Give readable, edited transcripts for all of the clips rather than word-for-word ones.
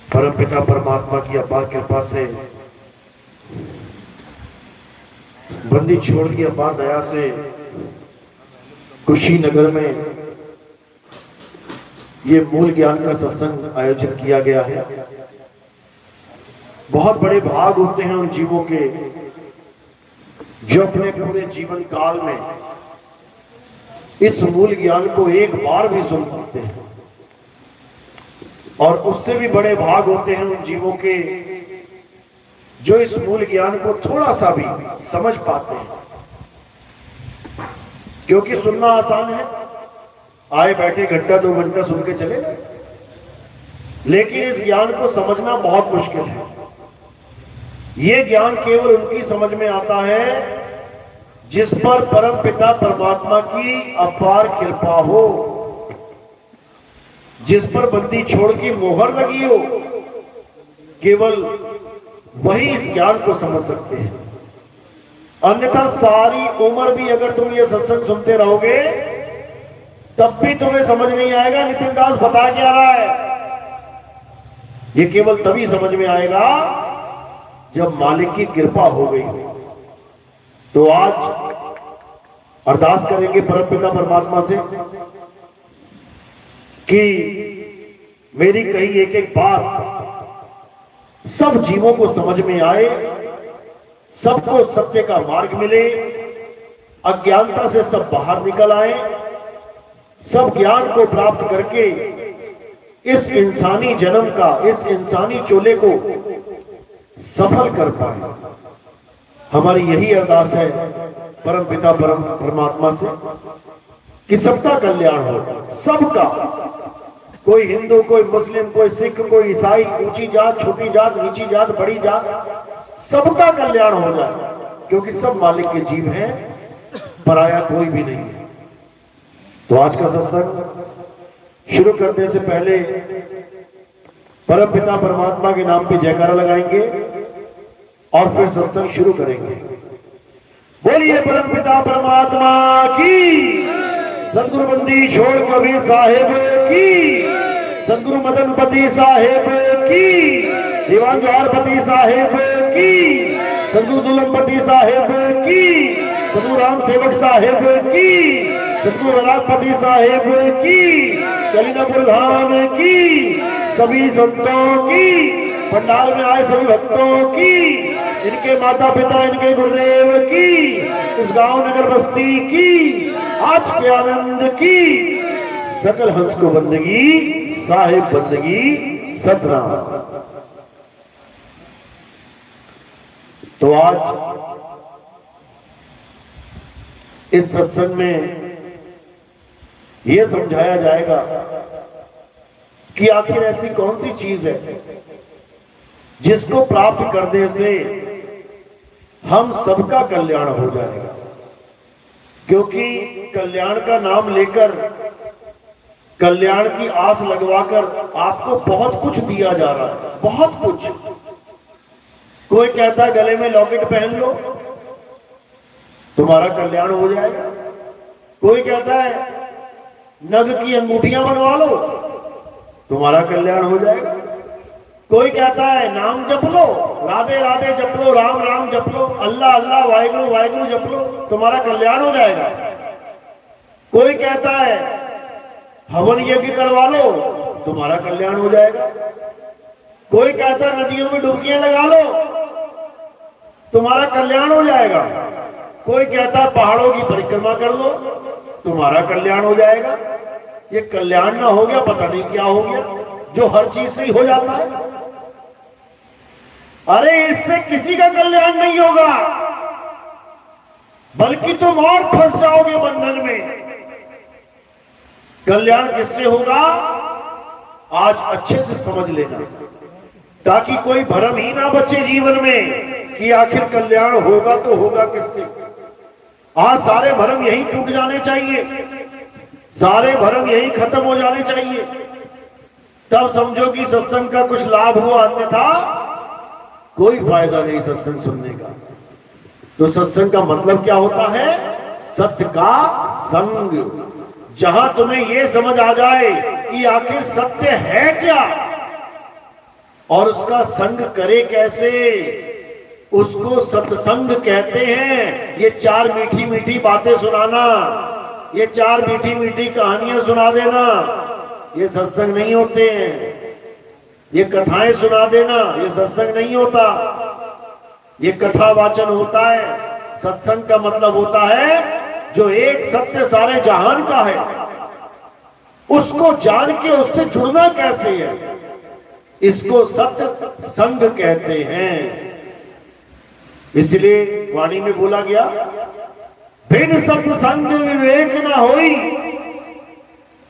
परमपिता परमात्मा की अपार कृपा से, बंदी छोड़ की अपार दया से कुशीनगर में ये मूल ज्ञान का सत्संग आयोजित किया गया है। बहुत बड़े भाग होते हैं उन जीवों के जो अपने पूरे जीवन काल में इस मूल ज्ञान को एक बार भी सुन पाते हैं, और उससे भी बड़े भाग होते हैं उन जीवों के जो इस मूल ज्ञान को थोड़ा सा भी समझ पाते हैं। क्योंकि सुनना आसान है, आए बैठे घंटा 2 घंटा सुन के चले गए, लेकिन इस ज्ञान को समझना बहुत मुश्किल है। ये ज्ञान केवल उनकी समझ में आता है जिस पर परम पिता परमात्मा की अपार कृपा हो, जिस पर बंदी छोड़ की मोहर लगी हो, केवल वही इस ज्ञान को समझ सकते हैं। अन्यथा सारी उम्र भी अगर तुम ये सत्संग सुनते रहोगे तब भी तुम्हें समझ नहीं आएगा नितिन दास बता क्या रहा है। ये केवल तभी समझ में आएगा जब मालिक की कृपा हो गई। तो आज अरदास करेंगे परमपिता परमात्मा से कि मेरी कही एक एक बात सब जीवों को समझ में आए, सबको सत्य का मार्ग मिले, अज्ञानता से सब बाहर निकल आए, सब ज्ञान को प्राप्त करके इस इंसानी जन्म का, इस इंसानी चोले को सफल कर पाए। हमारी यही अरदास है परम पिता परमात्मा से कि सबका कल्याण हो, सबका, कोई हिंदू, कोई मुस्लिम, कोई सिख, कोई ईसाई, ऊंची जात, छोटी जात, नीची जात, बड़ी जात, सबका कल्याण हो जाए, क्योंकि सब मालिक के जीव हैं, पराया कोई भी नहीं है। तो आज का सत्संग शुरू करने से पहले परम पिता परमात्मा के नाम पे जयकारा लगाएंगे और फिर सत्संग शुरू करेंगे। बोलिए परम पिता परमात्मा की, सदगुरु बंदी छोड़ कबीर साहेब की, सदगुरु मदनपति साहेब की, दीवान जवाहरपति साहेब की, सदगुरु दुल्लमपति साहेब की, सदगुरु राम सेवक साहेब की, सदगुरु राजपति साहेब की, कलीनापुर धाम की, सभी संतों की, पंडाल में आए सभी भक्तों की, इनके माता पिता, इनके गुरुदेव की, इस गांव नगर बस्ती की, आज के आनंद की, सकल हंस को बंदगी, साहेब बंदगी, सतनाम। तो आज इस सत्संग में यह समझाया जाएगा कि आखिर ऐसी कौन सी चीज है जिसको प्राप्त करने से हम सबका कल्याण हो जाएगा। क्योंकि कल्याण का नाम लेकर, कल्याण की आस लगवाकर आपको बहुत कुछ दिया जा रहा है, बहुत कुछ। कोई कहता है गले में लॉकेट पहन लो तुम्हारा कल्याण हो जाएगा, कोई कहता है नग की अंगूठियां बनवा लो तुम्हारा कल्याण हो जाएगा, कोई कहता है नाम जप लो, राधे राधे जप लो, राम राम जप लो, अल्लाह अल्लाह वाहिगुरु वाहिगुरु जप लो तुम्हारा कल्याण हो जाएगा, कोई कहता है हवन यज्ञ करवा लो तुम्हारा कल्याण हो जाएगा, कोई कहता है नदियों में डुबकियां लगा लो तुम्हारा कल्याण हो जाएगा, कोई कहता है पहाड़ों की परिक्रमा कर लो तुम्हारा कल्याण हो जाएगा। ये कल्याण ना हो गया पता नहीं क्या हो गया, जो हर चीज से ही हो जाता है। अरे इससे किसी का कल्याण नहीं होगा, बल्कि तुम और फंस जाओगे बंधन में। कल्याण किससे होगा आज अच्छे से समझ लेना, ताकि कोई भ्रम ही ना बचे जीवन में कि आखिर कल्याण होगा तो होगा किससे। आज सारे भ्रम यही टूट जाने चाहिए, सारे भ्रम यही खत्म हो जाने चाहिए, तब समझो कि सत्संग का कुछ लाभ हुआ, अन्यथा कोई फायदा नहीं सत्संग सुनने का। तो सत्संग का मतलब क्या होता है? सत्य का संग। जहां तुम्हें यह समझ आ जाए कि आखिर सत्य है क्या, और उसका संग करे कैसे, उसको सत्संग कहते हैं। ये चार मीठी मीठी बातें सुनाना, ये चार मीठी मीठी कहानियां सुना देना, ये सत्संग नहीं होते हैं। ये कथाएं सुना देना, ये सत्संग नहीं होता। ये कथा वाचन होता है। सत्संग का मतलब होता है जो एक सत्य सारे जहान का है, उसको जान के उससे जुड़ना कैसे है, इसको सत्य संग कहते हैं। इसलिए वाणी में बोला गया, बिन सत्संग विवेक न होई,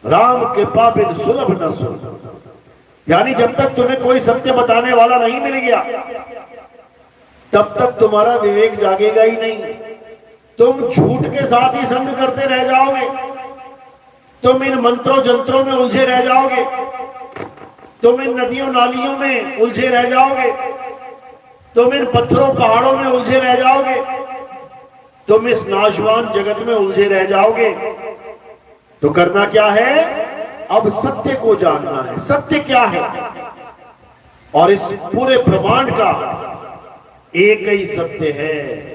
राम कृपा बिन सुलभ न सुन। यानी जब तक तुम्हें कोई सत्य बताने वाला नहीं मिल गया, तब तक तुम्हारा विवेक जागेगा ही नहीं। तुम झूठ के साथ ही संग करते रह जाओगे, तुम इन मंत्रों जंत्रों में उलझे रह जाओगे, तुम इन नदियों नालियों में उलझे रह जाओगे, तुम इन पत्थरों पहाड़ों में उलझे रह जाओगे, तुम इस नाशवान जगत में उलझे रह जाओगे। तो करना क्या है? अब सत्य को जानना है। सत्य क्या है? और इस पूरे ब्रह्मांड का एक ही सत्य है।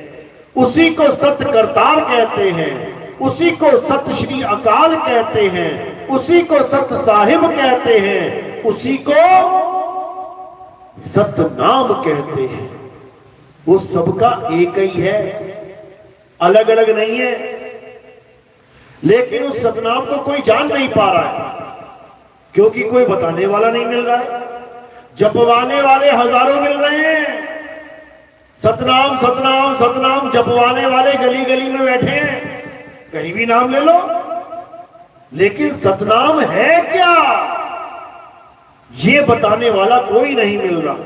उसी को सत्य करतार कहते हैं, उसी को सत्य श्री अकाल कहते हैं, उसी को सत्य साहिब कहते हैं, उसी को सतनाम कहते हैं। वो सबका एक ही है, अलग अलग नहीं है। लेकिन उस सतनाम को कोई जान नहीं पा रहा है, क्योंकि कोई बताने वाला नहीं मिल रहा है। जपवाने वाले हजारों मिल रहे हैं, सतनाम सतनाम सतनाम जपवाने वाले गली गली में बैठे हैं, कहीं भी नाम ले लो। लेकिन सतनाम है क्या, ये बताने वाला कोई नहीं मिल रहा।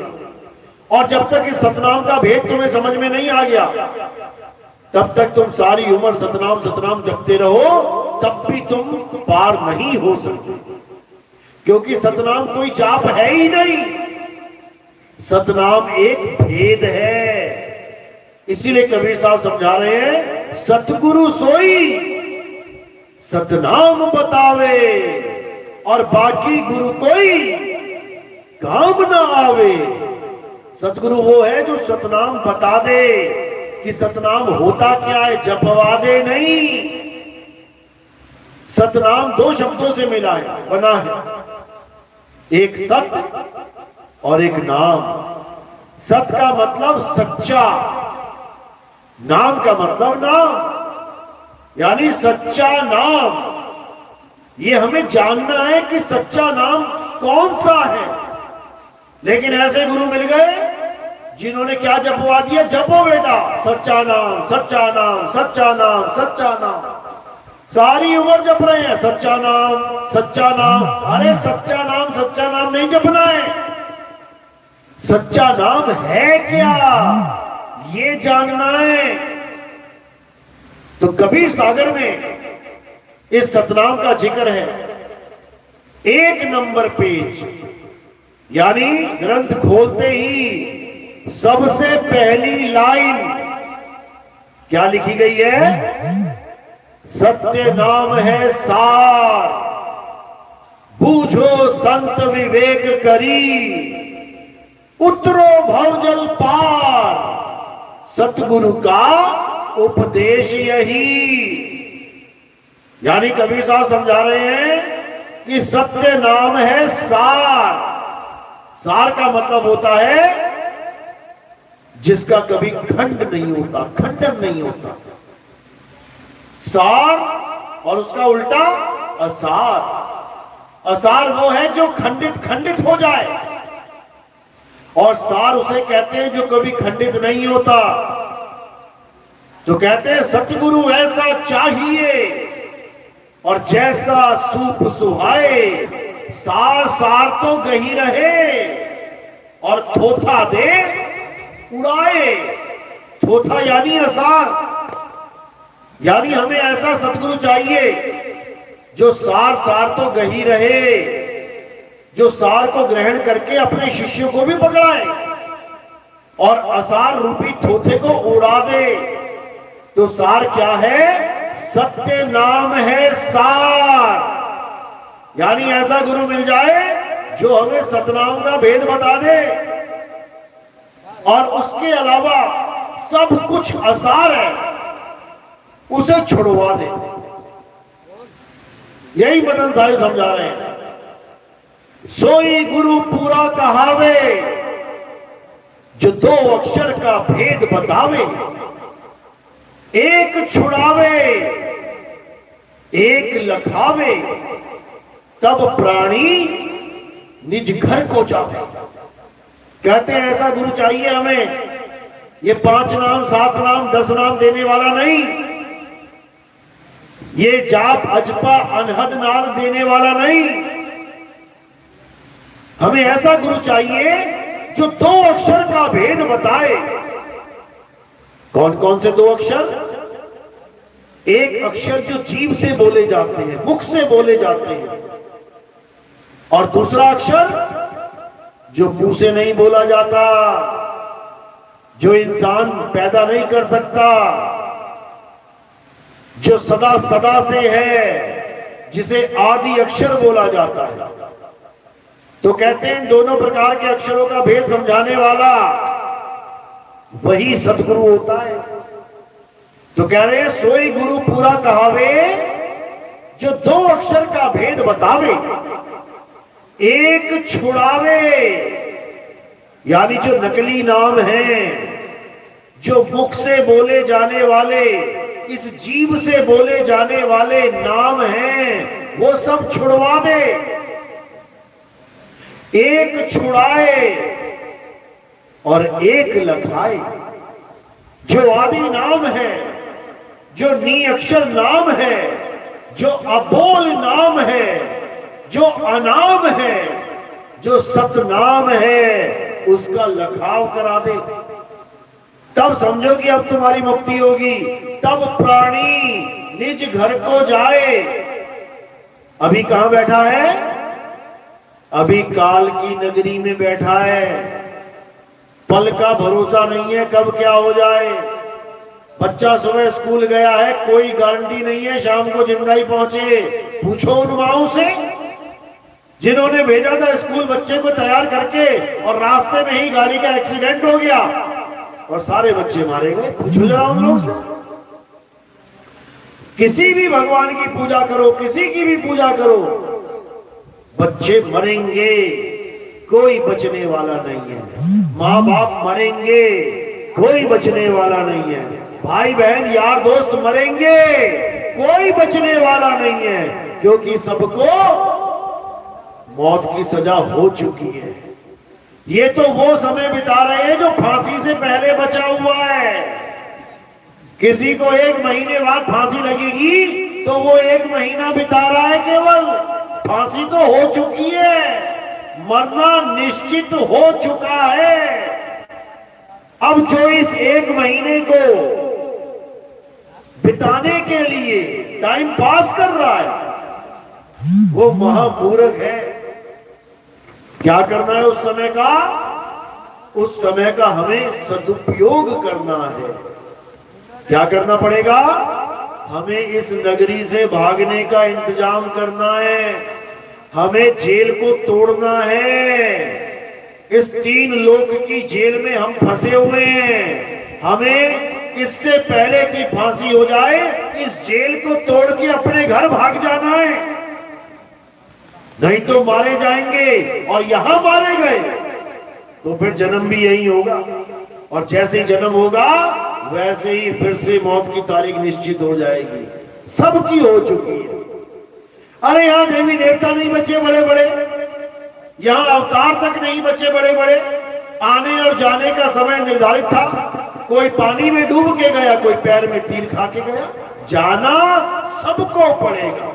और जब तक इस सतनाम का भेद तुम्हें समझ में नहीं आ गया, तब तक तुम सारी उम्र सतनाम सतनाम जपते रहो, तब भी तुम पार नहीं हो सकते। क्योंकि सतनाम कोई जाप है ही नहीं, सतनाम एक भेद है। इसीलिए कबीर साहब समझा रहे हैं, सतगुरु सोई सतनाम बतावे, और बाकी गुरु कोई काम ना आवे। सतगुरु वो है जो सतनाम बता दे कि सतनाम होता क्या है, जपवा दे नहीं। सतनाम दो शब्दों से मिला है, बना है, एक सत्य और एक नाम। सत्य का मतलब सच्चा, नाम का मतलब नाम, यानी सच्चा नाम। ये हमें जानना है कि सच्चा नाम कौन सा है। लेकिन ऐसे गुरु मिल गए जिन्होंने क्या जपवा दिया, जपो बेटा सच्चा नाम सच्चा नाम सच्चा नाम सच्चा नाम। सारी उम्र जप रहे हैं सच्चा नाम सच्चा नाम। अरे सच्चा नाम नहीं जपना है, सच्चा नाम है क्या ये जानना है। तो कबीर सागर में इस सतनाम का जिक्र है। 1 नंबर पेज, यानी ग्रंथ खोलते ही सबसे पहली लाइन क्या लिखी गई है? सत्य नाम है सार, बूझो संत विवेक करी, उतरो भवजल पार, सतगुरु का उपदेश यही। यानी कबीर साहब समझा रहे हैं कि सत्य नाम है सार। सार का मतलब होता है जिसका कभी खंड नहीं होता, खंडन नहीं होता। सार और उसका उल्टा असार। असार वो है जो खंडित खंडित हो जाए, और सार उसे कहते हैं जो कभी खंडित नहीं होता। तो कहते हैं सतगुरु ऐसा चाहिए और जैसा सूप सुहाए, सार सार तो गही रहे और थोथा दे उड़ाए। थोथा यानी असार, यानी हमें ऐसा सतगुरु चाहिए जो सार सार तो गही रहे, जो सार को ग्रहण करके अपने शिष्यों को भी पकड़ाए और असार रूपी थोथे को उड़ा दे। तो सार क्या है? सत्य नाम है सार। यानी ऐसा गुरु मिल जाए जो हमें सतनाम का भेद बता दे और उसके अलावा सब कुछ आसार है उसे छुड़वा दे। यही मदन साहिब समझा रहे हैं। सोई गुरु पूरा कहावे, जो दो अक्षर का भेद बतावे, एक छुड़ावे एक लखावे, तब प्राणी निज घर को जावे। कहते हैं ऐसा गुरु चाहिए हमें, ये 5 नाम 7 नाम 10 नाम देने वाला नहीं, ये जाप अजपा अनहद नाद देने वाला नहीं। हमें ऐसा गुरु चाहिए जो 2 अक्षर का भेद बताए। कौन कौन से 2 अक्षर? एक अक्षर जो जीभ से बोले जाते हैं, मुख से बोले जाते हैं, और दूसरा अक्षर जो मुंह से नहीं बोला जाता, जो इंसान पैदा नहीं कर सकता, जो सदा सदा से है, जिसे आदि अक्षर बोला जाता है। तो कहते हैं दोनों प्रकार के अक्षरों का भेद समझाने वाला वही सतगुरु होता है। तो कह रहे हैं सोई गुरु पूरा कहावे, जो 2 अक्षर का भेद बतावे, एक छुड़ावे। यानी जो नकली नाम हैं, जो मुख से बोले जाने वाले, इस जीभ से बोले जाने वाले नाम हैं, वो सब छुड़वा दे, एक छुड़ाए और एक लखाए। जो आदि नाम है, जो नी अक्षर नाम है, जो अबोल नाम है, जो अनाम है, जो सतनाम है, उसका लखाव करा दे। तब समझो कि अब तुम्हारी मुक्ति होगी। तब प्राणी निज घर को जाए। अभी कहां बैठा है? अभी काल की नगरी में बैठा है। पल का भरोसा नहीं है कब क्या हो जाए। बच्चा सुबह स्कूल गया है, कोई गारंटी नहीं है शाम को जिंदा ही पहुंचे। पूछो उन माओं से जिन्होंने भेजा था स्कूल बच्चे को तैयार करके, और रास्ते में ही गाड़ी का एक्सीडेंट हो गया और सारे बच्चे मारे गए। पूछो जरा उन लोग से। किसी भी भगवान की पूजा करो, किसी की भी पूजा करो, बच्चे मरेंगे, कोई बचने वाला नहीं है। माँ बाप मरेंगे, कोई बचने वाला नहीं है। भाई बहन यार दोस्त मरेंगे, कोई बचने वाला नहीं है, क्योंकि सबको मौत की सजा हो चुकी है। ये तो वो समय बिता रहे हैं जो फांसी से पहले बचा हुआ है। किसी को 1 महीने बाद फांसी लगेगी तो वो 1 महीना बिता रहा है केवल। फांसी तो हो चुकी है, मरना निश्चित हो चुका है। अब जो इस 1 महीने को बिताने के लिए टाइम पास कर रहा है, वो महामूर्ख है। क्या करना है उस समय का? उस समय का हमें सदुपयोग करना है। क्या करना पड़ेगा? हमें इस नगरी से भागने का इंतजाम करना है। हमें जेल को तोड़ना है। इस 3 लोक की जेल में हम फंसे हुए हैं। हमें इससे पहले कि फांसी हो जाए इस जेल को तोड़ के अपने घर भाग जाना है, नहीं तो मारे जाएंगे। और यहां मारे गए तो फिर जन्म भी यही होगा, और जैसे ही जन्म होगा वैसे ही फिर से मौत की तारीख निश्चित हो जाएगी। सबकी हो चुकी है। अरे यहां देवी देवता नहीं बचे बड़े बड़े, यहां अवतार तक नहीं बचे बड़े बड़े। आने और जाने का समय निर्धारित था। कोई पानी में डूब के गया, कोई पैर में तीर खा के गया। जाना सबको पड़ेगा।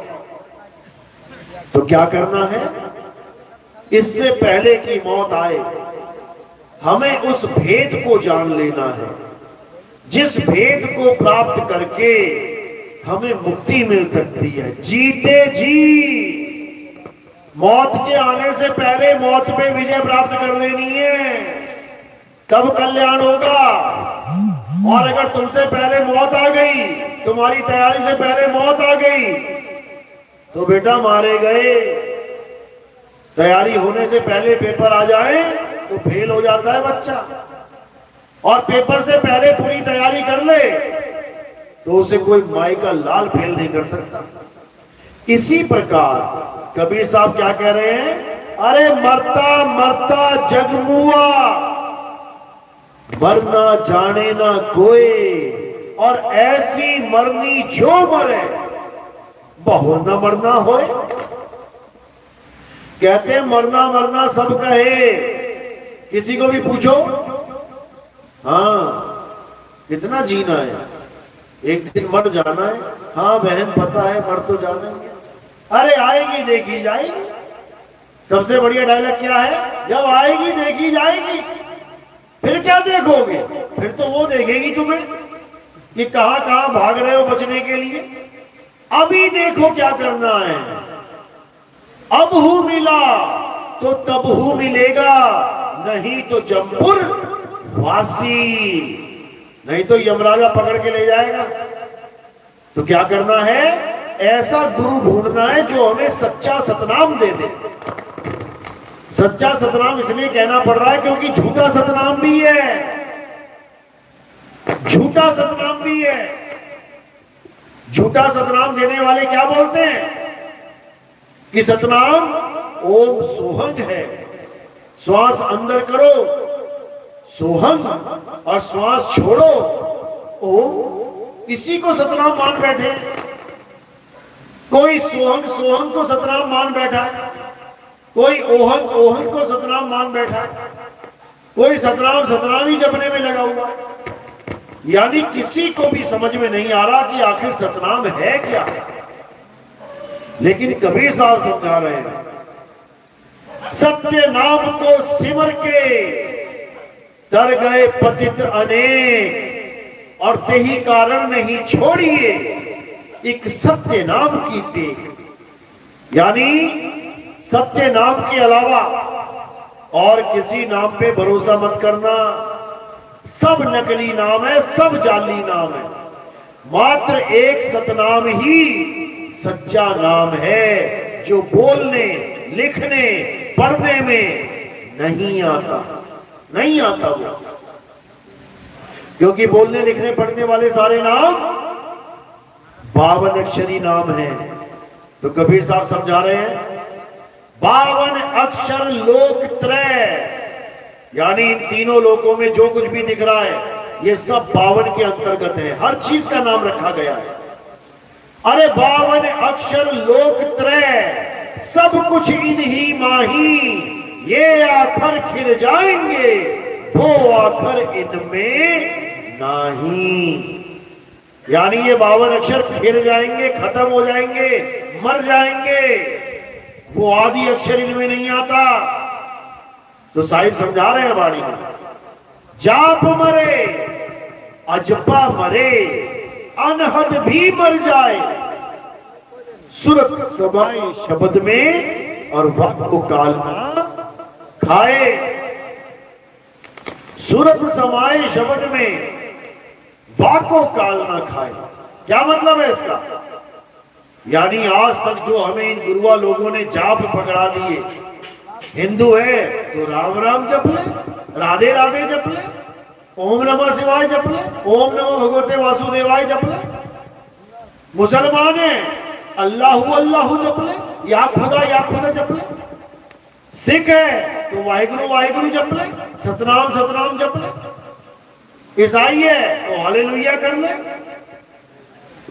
तो क्या करना है? इससे पहले कि मौत आए हमें उस भेद को जान लेना है, जिस भेद को प्राप्त करके हमें मुक्ति मिल सकती है। जीते जी मौत के आने से पहले मौत पे विजय प्राप्त कर लेनी है, तब कल्याण होगा। और अगर तुमसे पहले मौत आ गई, तुम्हारी तैयारी से पहले मौत आ गई, तो बेटा मारे गए। तैयारी होने से पहले पेपर आ जाए तो फेल हो जाता है बच्चा, और पेपर से पहले पूरी तैयारी कर ले तो उसे कोई माई का लाल फेल नहीं कर सकता। इसी प्रकार कबीर साहब क्या कह रहे हैं, अरे मरता मरता जगमुआ, मरना जाने ना कोई, और ऐसी मरनी जो मरे बहु न मरना होए। कहते मरना मरना सब कहे, किसी को भी पूछो हाँ कितना जीना है, एक दिन मर जाना है, हाँ बहन पता है मर तो जाना है, अरे आएगी देखी जाएगी। सबसे बढ़िया डायलॉग क्या है, जब आएगी देखी जाएगी। फिर क्या देखोगे, फिर तो वो देखेगी तुम्हें कि कहां कहां भाग रहे हो बचने के लिए। अभी देखो क्या करना है, अब हूं मिला तो तब हूं मिलेगा, नहीं तो जमपुर वासी, नहीं तो यमराजा पकड़ के ले जाएगा। तो क्या करना है, ऐसा गुरु ढूंढना है जो हमें सच्चा सतनाम दे दे। सच्चा सतनाम इसलिए कहना पड़ रहा है क्योंकि झूठा सतनाम भी है, झूठा सतनाम भी है। झूठा सतनाम देने वाले क्या बोलते हैं कि सतनाम ओम सोहंग है, श्वास अंदर करो सोहंग और श्वास छोड़ो ओम। इसी को सतनाम मान बैठे, कोई सोहंग सोहंग को सतनाम मान बैठा है, कोई ओहंग ओहंग को सतनाम मान बैठा है, कोई सतनाम सतनाम ही जपने में लगा हुआ। यानी किसी को भी समझ में नहीं आ रहा कि आखिर सतनाम है क्या। लेकिन कबीर साहब समझा रहे हैं, सत्य नाम को सिमर के तर गए पतित अनेक, और तेही कारण नहीं छोड़िए एक सत्य नाम की टेक। यानी सत्य नाम के अलावा और किसी नाम पे भरोसा मत करना, सब नकली नाम है, सब जाली नाम है। मात्र एक सतनाम ही सच्चा नाम है जो बोलने लिखने पढ़ने में नहीं आता, नहीं आता वो। क्योंकि बोलने लिखने पढ़ने वाले सारे नाम 52 अक्षरी नाम है। तो कबीर साहब समझा रहे हैं 52 अक्षर लोक त्रय, यानी इन तीनों लोकों में जो कुछ भी दिख रहा है ये सब 52 के अंतर्गत है, हर चीज का नाम रखा गया है। अरे 52 अक्षर लोक त्रय, सब कुछ इन्हीं माही, ये आखर खिल जाएंगे वो आखर इनमें नहीं। यानी ये 52 अक्षर खिल जाएंगे, खत्म हो जाएंगे, मर जाएंगे, वो आदि अक्षर इनमें नहीं आता। तो साहिब समझा रहे हैं वाणी में, जाप मरे अजपा मरे, अनहद भी मर जाए, सुरत समाए शब्द में और वक्त को काल ना खाए। सुरत समाए शब्द में वाको काल ना खाए। क्या मतलब है इसका? यानी आज तक जो हमें इन गुरुआ लोगों ने जाप पकड़ा दिए, हिंदू है तो राम राम जप ले, राधे राधे जप ले, ओम नमः शिवाय जप ले, ओम नमः भगवते वासुदेवाय जप ले। मुसलमान है अल्लाहु अल्लाहु जप ले, या खुदा जप ले। सिख है तो वाहिगुरु वाहिगुरु जप ले, सतनाम सतनाम जप ले। ईसाई है तो हालेलुया कर ले,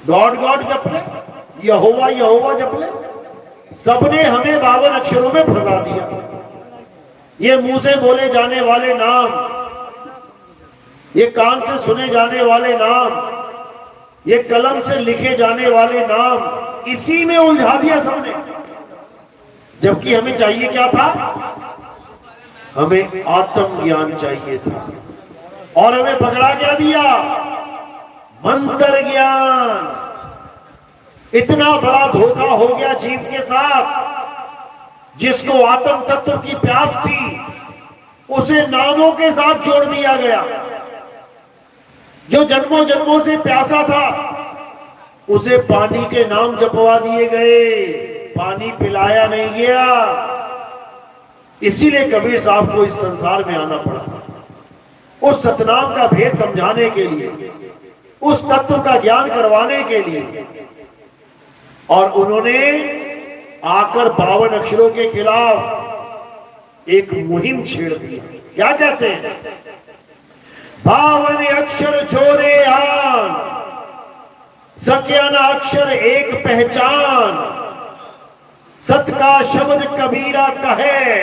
गॉड गॉड जप ले, यहोवा यहोवा जप ले। सबने हमें 52 अक्षरों में फंसा दिया। ये मुंह से बोले जाने वाले नाम, ये कान से सुने जाने वाले नाम, ये कलम से लिखे जाने वाले नाम, इसी में उलझा दिया सबने। जबकि हमें चाहिए क्या था? हमें आत्मज्ञान चाहिए था, और हमें पकड़ा क्या दिया? मंत्र ज्ञान। इतना बड़ा धोखा हो गया जीव के साथ। जिसको आत्म तत्व की प्यास थी उसे नामों के साथ जोड़ दिया गया। जो जन्मों जन्मों से प्यासा था उसे पानी के नाम जपवा दिए गए, पानी पिलाया नहीं गया। इसीलिए कबीर साहब को इस संसार में आना पड़ा, उस सतनाम का भेद समझाने के लिए, उस तत्व का ज्ञान करवाने के लिए। और उन्होंने आकर 52 अक्षरों के खिलाफ एक मुहिम छेड़ दी। क्या कहते हैं? 52 अक्षर जोरे आन, सक्या न अक्षर एक पहचान, सत का शब्द कबीरा कहे,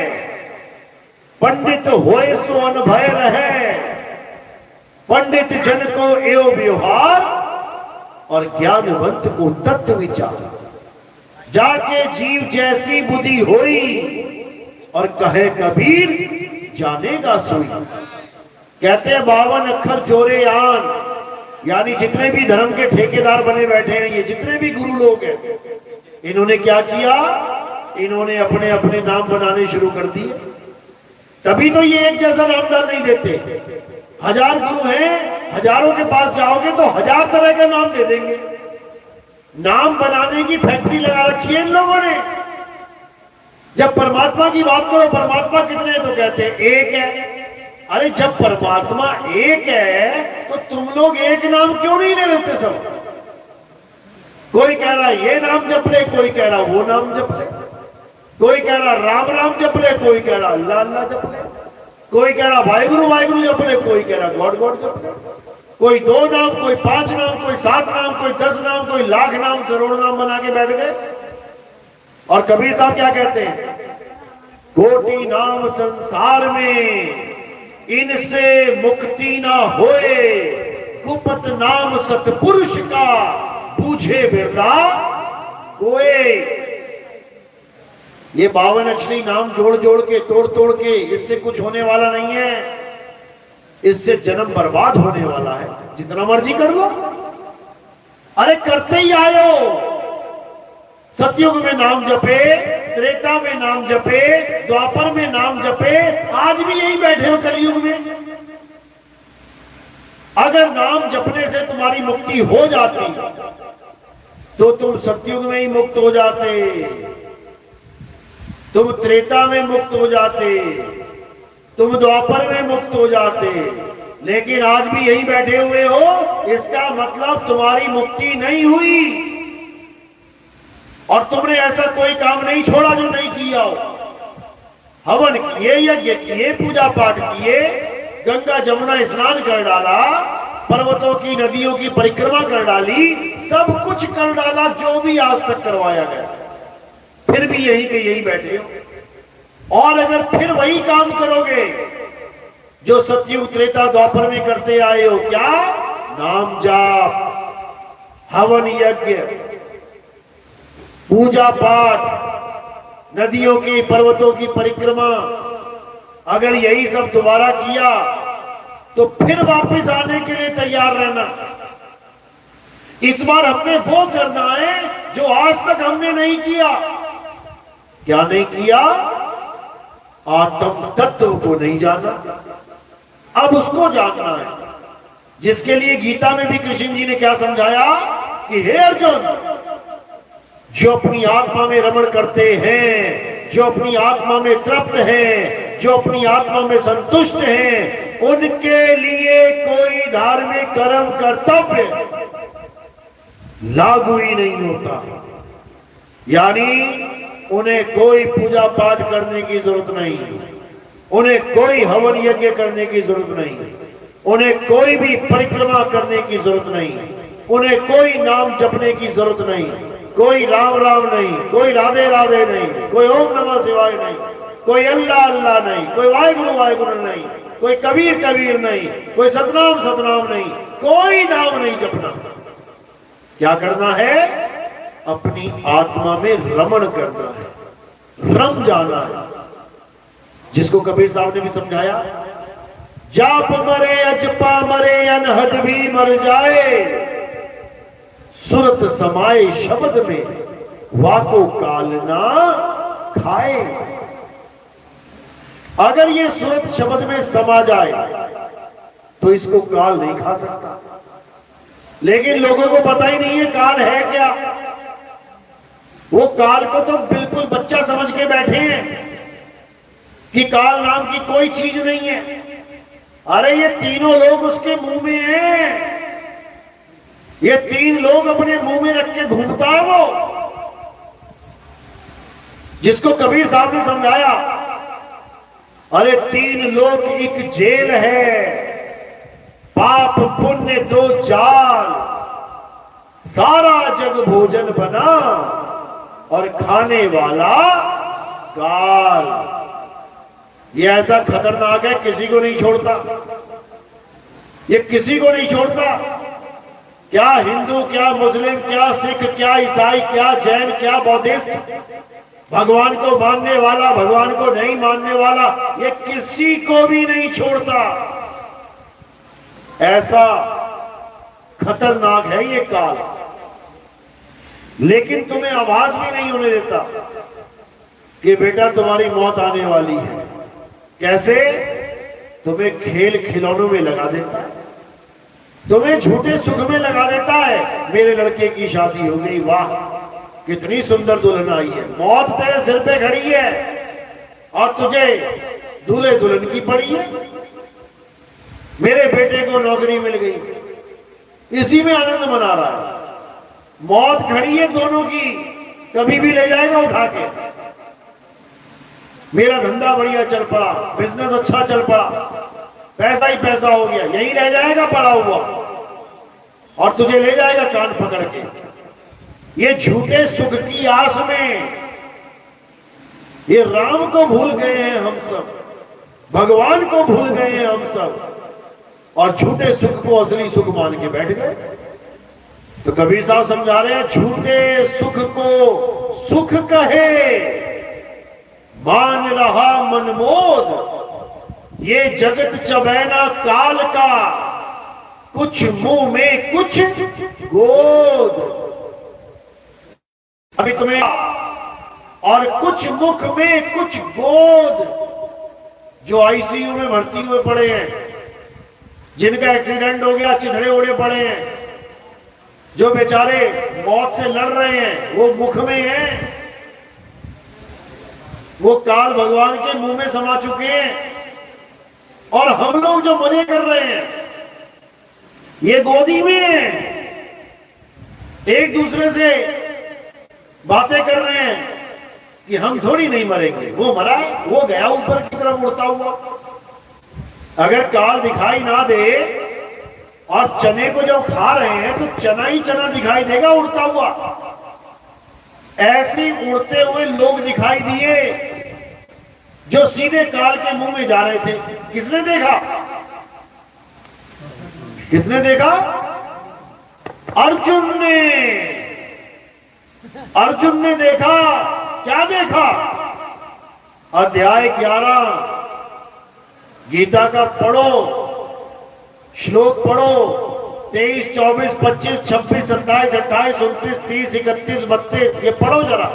पंडित होए सो अनभय रहे, पंडित जन को एव व्यवहार, और ज्ञानवंत को तत्व विचार, जाके जीव जैसी बुद्धि होई, और कहे कबीर जानेगा सोई। कहते हैं 52 अक्षर जोरे आन, यानी जितने भी धर्म के ठेकेदार बने बैठे हैं, ये जितने भी गुरु लोग हैं, इन्होंने क्या किया? इन्होंने अपने अपने नाम बनाने शुरू कर दिए। तभी तो ये एक जैसा नामदान नहीं देते। 1000 गुरु हैं, हजारों के पास जाओगे तो 1000 तरह का नाम दे देंगे। नाम बनाने की फैक्ट्री लगा रखी है इन लोगों ने। जब परमात्मा की बात करो, परमात्मा कितने हैं तो कहते हैं एक है। अरे जब परमात्मा एक है तो तुम लोग एक नाम क्यों नहीं ले लेते सब? कोई कह रहा ये नाम जप ले, कोई कह रहा वो नाम जप ले, कोई कह रहा राम राम जप ले, कोई कह रहा अल्लाह अल्लाह जप ले, कोई कह रहा वाहिगुरु वाहिगुरु जप ले, कोई कह रहा गॉड गॉड जप ले। कोई 2 नाम, कोई 5 नाम, कोई 7 नाम, कोई 10 नाम, कोई लाख नाम, करोड़ नाम बना के बैठ गए। और कबीर साहब क्या कहते हैं? कोटि नाम संसार में, इनसे मुक्ति ना होए, कुपत नाम सतपुरुष का, पूछे बिरला कोई। ये 52 अक्षरी नाम जोड़ जोड़ के, तोड़ तोड़ के, इससे कुछ होने वाला नहीं है। इससे जन्म बर्बाद होने वाला है। जितना मर्जी कर लो, अरे करते ही आयो। सतयुग में नाम जपे, त्रेता में नाम जपे, द्वापर में नाम जपे, आज भी यही बैठे हो कलयुग में। अगर नाम जपने से तुम्हारी मुक्ति हो जाती तो तुम सतयुग में ही मुक्त हो जाते, तुम त्रेता में मुक्त हो जाते, तुम द्वापर में मुक्त हो जाते। लेकिन आज भी यही बैठे हुए हो, इसका मतलब तुम्हारी मुक्ति नहीं हुई। और तुमने ऐसा कोई काम नहीं छोड़ा जो नहीं किया हो। हवन किए, यज्ञ किए, पूजा पाठ किए, गंगा जमुना स्नान कर डाला, पर्वतों की नदियों की परिक्रमा कर डाली, सब कुछ कर डाला जो भी आज तक करवाया गया। फिर भी यही के यही बैठे हो। और अगर फिर वही काम करोगे जो सतयुग त्रेता द्वापर में करते आए हो, क्या? नाम जाप, हवन यज्ञ, पूजा पाठ, नदियों की पर्वतों की परिक्रमा, अगर यही सब दोबारा किया तो फिर वापस आने के लिए तैयार रहना। इस बार हमने वो करना है जो आज तक हमने नहीं किया। क्या नहीं किया? आत्म तत्व को नहीं जाना, अब उसको जानना है। जिसके लिए गीता में भी कृष्ण जी ने क्या समझाया कि हे अर्जुन, जो अपनी आत्मा में रमण करते हैं, जो अपनी आत्मा में तृप्त हैं, जो अपनी आत्मा में संतुष्ट हैं, उनके लिए कोई धार्मिक कर्म कर्तव्य लागू ही नहीं होता। यानी उन्हें कोई पूजा पाठ करने की जरूरत नहीं, उन्हें कोई हवन यज्ञ करने की जरूरत नहीं, उन्हें कोई भी परिक्रमा करने की जरूरत नहीं, उन्हें कोई नाम जपने की जरूरत नहीं, कोई राम राम नहीं, कोई राधे राधे नहीं, कोई ओम नमः शिवाय नहीं, कोई अल्लाह अल्लाह नहीं, कोई वाहिगुरु वाहिगुरु नहीं, कोई कबीर कबीर नहीं, कोई सतनाम सतनाम नहीं, कोई नाम नहीं जपना। क्या करना है? अपनी आत्मा में रमण करना है, रम जाना है। जिसको कबीर साहब ने भी समझाया, जाप मरे अजपा मरे अनहद भी मर जाए, सुरत समाए शब्द में वाको काल ना खाए। अगर ये सुरत शब्द में समा जाए तो इसको काल नहीं खा सकता। लेकिन लोगों को पता ही नहीं है काल है क्या। वो काल को तो बिल्कुल बच्चा समझ के बैठे हैं कि काल नाम की कोई चीज नहीं है। अरे ये तीनों लोग उसके मुंह में हैं, ये तीन लोग अपने मुंह में रख के घूमता है वो, जिसको कबीर साहब ने समझाया। अरे तीन लोग एक जेल है, पाप पुण्य दो जाल, सारा जग भोजन बना और खाने वाला काल। ये ऐसा खतरनाक है, किसी को नहीं छोड़ता, ये किसी को नहीं छोड़ता। क्या हिंदू, क्या मुस्लिम, क्या सिख, क्या ईसाई, क्या जैन, क्या बौद्धिस्ट, भगवान को मानने वाला, भगवान को नहीं मानने वाला, ये किसी को भी नहीं छोड़ता। ऐसा खतरनाक है ये काल। लेकिन तुम्हें आवाज भी नहीं होने देता कि बेटा तुम्हारी मौत आने वाली है। कैसे? तुम्हें खेल खिलौनों में लगा देता है, तुम्हें झूठे सुख में लगा देता है। मेरे लड़के की शादी हो गई, वाह कितनी सुंदर दुल्हन आई है। मौत तेरे सिर पे खड़ी है और तुझे दूल्हे दुल्हन की पड़ी है। मेरे बेटे को नौकरी मिल गई, इसी में आनंद मना रहा है। मौत खड़ी है दोनों की, कभी भी ले जाएगा उठा के। मेरा धंधा बढ़िया चल पड़ा, बिजनेस अच्छा चल पड़ा, पैसा ही पैसा हो गया, यही रह जाएगा पड़ा हुआ और तुझे ले जाएगा कान पकड़ के। ये झूठे सुख की आस में ये राम को भूल गए हैं हम सब, भगवान को भूल गए हैं हम सब, और झूठे सुख को असली सुख मान के बैठ गए। तो कबीर साहब समझा रहे हैं, झूठे सुख को सुख कहे, मान रहा मनमोद, ये जगत चबैना काल का, कुछ मुंह में कुछ गोद। अभी तुम्हें और कुछ मुख में कुछ गोद। जो आईसीयू में भर्ती हुए पड़े हैं, जिनका एक्सीडेंट हो गया, चिथड़े ओढ़े पड़े हैं, जो बेचारे मौत से लड़ रहे हैं, वो मुख में हैं, वो काल भगवान के मुंह में समा चुके हैं। और हम लोग जो मजे कर रहे हैं, ये गोदी में हैं, एक दूसरे से बातें कर रहे हैं कि हम थोड़ी नहीं मरेंगे, वो मरा, वो गया ऊपर की तरफ उड़ता हुआ। अगर काल दिखाई ना दे और चने को जब खा रहे हैं तो चना ही चना दिखाई देगा उड़ता हुआ। ऐसे उड़ते हुए लोग दिखाई दिए जो सीधे काल के मुंह में जा रहे थे। किसने देखा? किसने देखा? अर्जुन ने। अर्जुन ने देखा। क्या देखा? अध्याय 11 गीता का पढ़ो, श्लोक पढ़ो, 23, 24, 25, 26, 27, 28, 29, 30, 31, 32, ये पढ़ो जरा।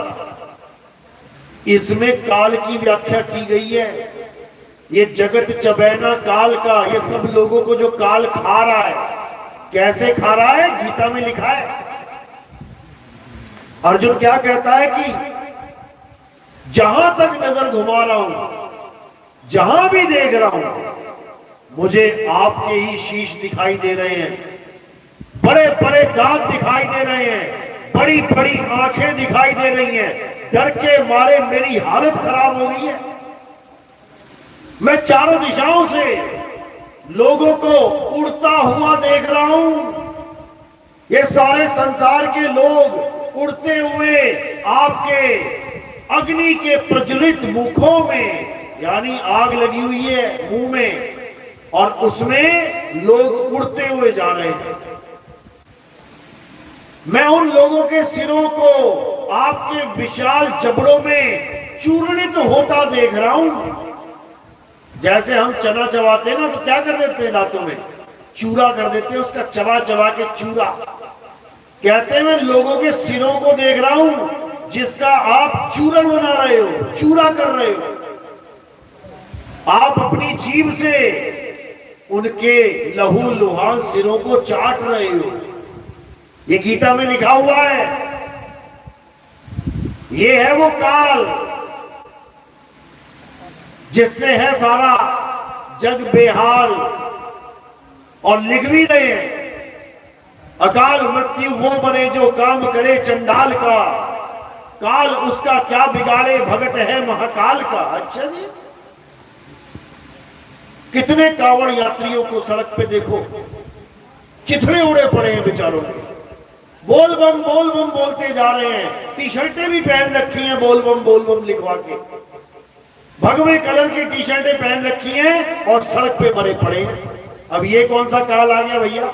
इसमें काल की व्याख्या की गई है। ये जगत चबैना काल का, ये सब लोगों को जो काल खा रहा है, कैसे खा रहा है, गीता में लिखा है। अर्जुन क्या कहता है कि जहां तक नजर घुमा रहा हूं, जहां भी देख रहा हूं, मुझे आपके ही शीश दिखाई दे रहे हैं, बड़े बड़े दांत दिखाई दे रहे हैं, बड़ी बड़ी आंखें दिखाई दे रही हैं। डर के मारे मेरी हालत खराब हो गई है। मैं चारों दिशाओं से लोगों को उड़ता हुआ देख रहा हूं। ये सारे संसार के लोग उड़ते हुए आपके अग्नि के प्रज्वलित मुखों में, यानी आग लगी हुई है मुंह में, और उसमें लोग उड़ते हुए जा रहे हैं। मैं उन लोगों के सिरों को आपके विशाल जबड़ों में चूर्णित होता देख रहा हूं। जैसे हम चना चबाते ना, तो क्या कर देते हैं, दांतों में चूरा कर देते हैं, उसका चबा चबा के चूरा। कहते हैं मैं लोगों के सिरों को देख रहा हूं जिसका आप चूरण बना रहे हो, चूरा कर रहे हो। आप अपनी जीभ से उनके लहू लुहान सिरों को चाट रहे हो। ये गीता में लिखा हुआ है। ये है वो काल। जिससे है सारा जग बेहाल। और लिख भी रहे हैं, अकाल मृत्यु वो बने जो काम करे चंडाल का, काल उसका क्या बिगाड़े भगत है महाकाल का। अच्छा जी, कितने कांवड़ यात्रियों को सड़क पे देखो, चिथड़े उड़े पड़े हैं बेचारों के, बोल बम बोलते जा रहे हैं, टी शर्टें भी पहन रखी हैं बोल बम लिखवा के, भगवे कलर की टी शर्टें पहन रखी हैं और सड़क पे मरे पड़े हैं। अब ये कौन सा काल आ गया भैया,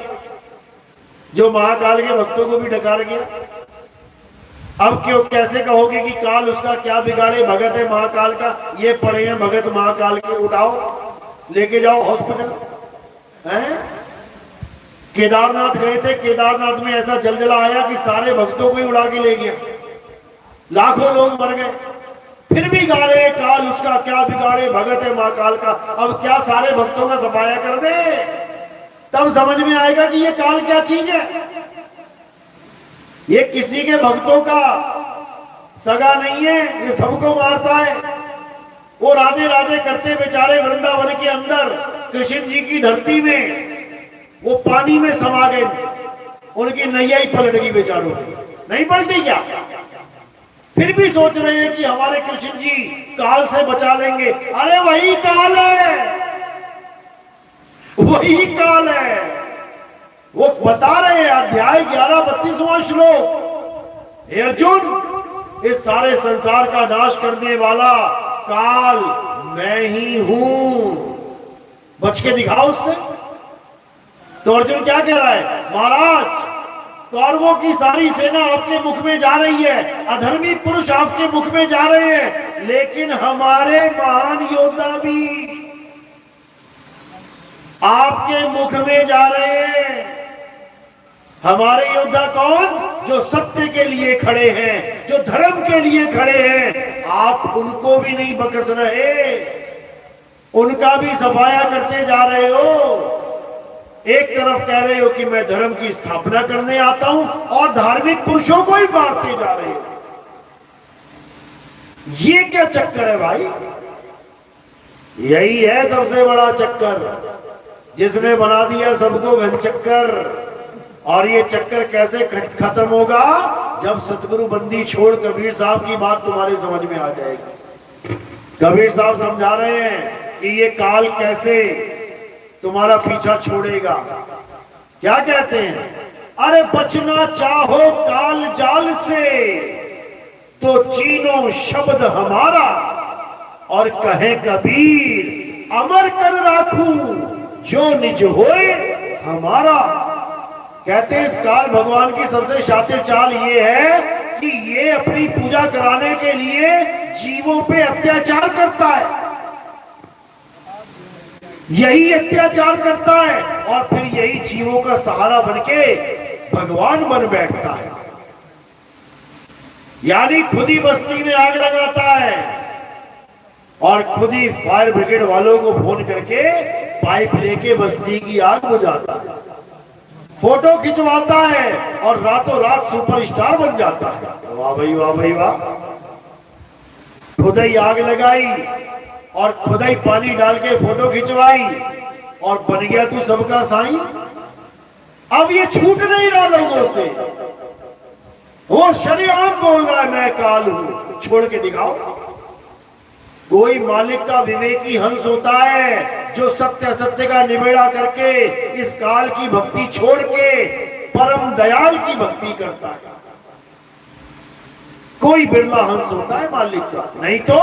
जो महाकाल के भक्तों को भी डकार गया। अब क्यों कैसे कहोगे कि काल उसका क्या बिगाड़े भगत है महाकाल का, ये पड़े हैं भगत महाकाल के, उठाओ लेके जाओ हॉस्पिटल। हैं, केदारनाथ गए थे, केदारनाथ में ऐसा जलजला आया कि सारे भक्तों को ही उड़ा के ले गया, लाखों लोग मर गए। फिर भी गा रहे काल उसका क्या बिगाड़े भगत है महाकाल का। अब क्या सारे भक्तों का सफाया कर दे, तब समझ में आएगा कि ये काल क्या चीज है। ये किसी के भक्तों का सगा नहीं है, ये सबको मारता है। वो राधे राधे करते बेचारे वृंदावन के अंदर कृष्ण जी की धरती में वो पानी में समा गए, उनकी नैया ही पलट गई बेचारों की, नहीं पलटी क्या। फिर भी सोच रहे हैं कि हमारे कृष्ण जी काल से बचा लेंगे। अरे वही काल है, वही काल है। वो बता रहे हैं अध्याय 11 32वां श्लोक, हे अर्जुन, इस सारे संसार का नाश करने वाला काल मैं ही हूं, बच के दिखाओ उससे। तो अर्जुन क्या कह रहा है, महाराज कौरवों की सारी सेना आपके मुख में जा रही है, अधर्मी पुरुष आपके मुख में जा रहे हैं, लेकिन हमारे महान योद्धा भी आपके मुख में जा रहे हैं। हमारे योद्धा कौन, जो सत्य के लिए खड़े हैं, जो धर्म के लिए खड़े हैं। आप उनको भी नहीं बकस रहे, उनका भी सफाया करते जा रहे हो। एक तरफ कह रहे हो कि मैं धर्म की स्थापना करने आता हूं और धार्मिक पुरुषों को ही मारते जा रहे हो। ये क्या चक्कर है भाई, यही है सबसे बड़ा चक्कर जिसने बना दिया सबको घन चक्कर। और ये चक्कर कैसे खत्म होगा, जब सतगुरु बंदी छोड़ कबीर साहब की बात तुम्हारे समझ में आ जाएगी। कबीर साहब समझा रहे हैं कि ये काल कैसे तुम्हारा पीछा छोड़ेगा। क्या कहते हैं, अरे बचना चाहो काल जाल से तो चीनो शब्द हमारा, और कहे कबीर अमर कर राखूं जो निज होए हमारा। कहते हैं इस काल भगवान की सबसे शातिर चाल ये है कि ये अपनी पूजा कराने के लिए जीवों पे अत्याचार करता है, यही अत्याचार करता है और फिर यही जीवों का सहारा बनके भगवान बन बैठता है। यानी खुद ही बस्ती में आग लगाता है और खुद ही फायर ब्रिगेड वालों को फोन करके पाइप लेके बस्ती की आग बुझाता है, फोटो खिंचवाता है और रातों रात सुपरस्टार बन जाता है। वाह भाई वाह भाई वाह, खुद ही आग लगाई और खुद ही पानी डाल के फोटो खिंचवाई और बन गया तू सबका साईं। अब ये छूट नहीं रहा लोगों से, वो शरीआम बोल रहा है मैं काल हूं, छोड़ के दिखाओ। कोई मालिक का विवेकी हंस होता है जो सत्य सत्य का निबेड़ा करके इस काल की भक्ति छोड़ के परम दयाल की भक्ति करता है। कोई बिरला हंस होता है मालिक का, नहीं तो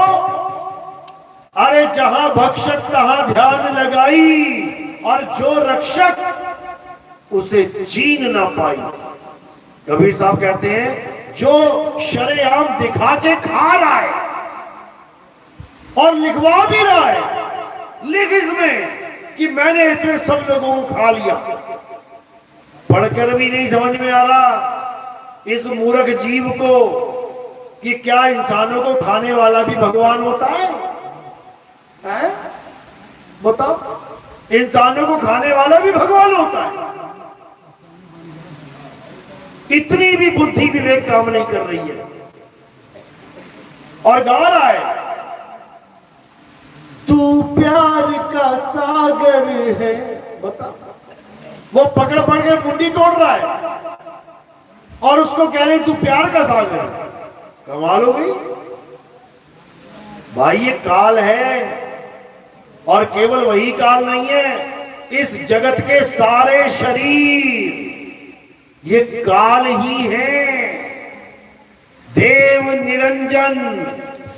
अरे जहां भक्षक तहां ध्यान लगाई और जो रक्षक उसे चीन ना पाई। कबीर साहब कहते हैं जो शरेआम दिखा के खा रहा है और लिखवा भी रहा है, लिख इसमें कि मैंने इतने सब लोगों को खा लिया, पढ़कर भी नहीं समझ में आ रहा इस मूर्ख जीव को कि क्या इंसानों को खाने वाला भी भगवान होता है? बताओ, इंसानों को खाने वाला भी भगवान होता है? इतनी भी बुद्धि विवेक काम नहीं कर रही है। और गा रहा है तू प्यार का सागर है। बता, वो पकड़ पकड़ के मुंडी तोड़ रहा है और उसको कह रहे तू प्यार का सागर है। कमाल हो गई भाई। ये काल है और केवल वही काल नहीं है, इस जगत के सारे शरीर ये काल ही है। देव निरंजन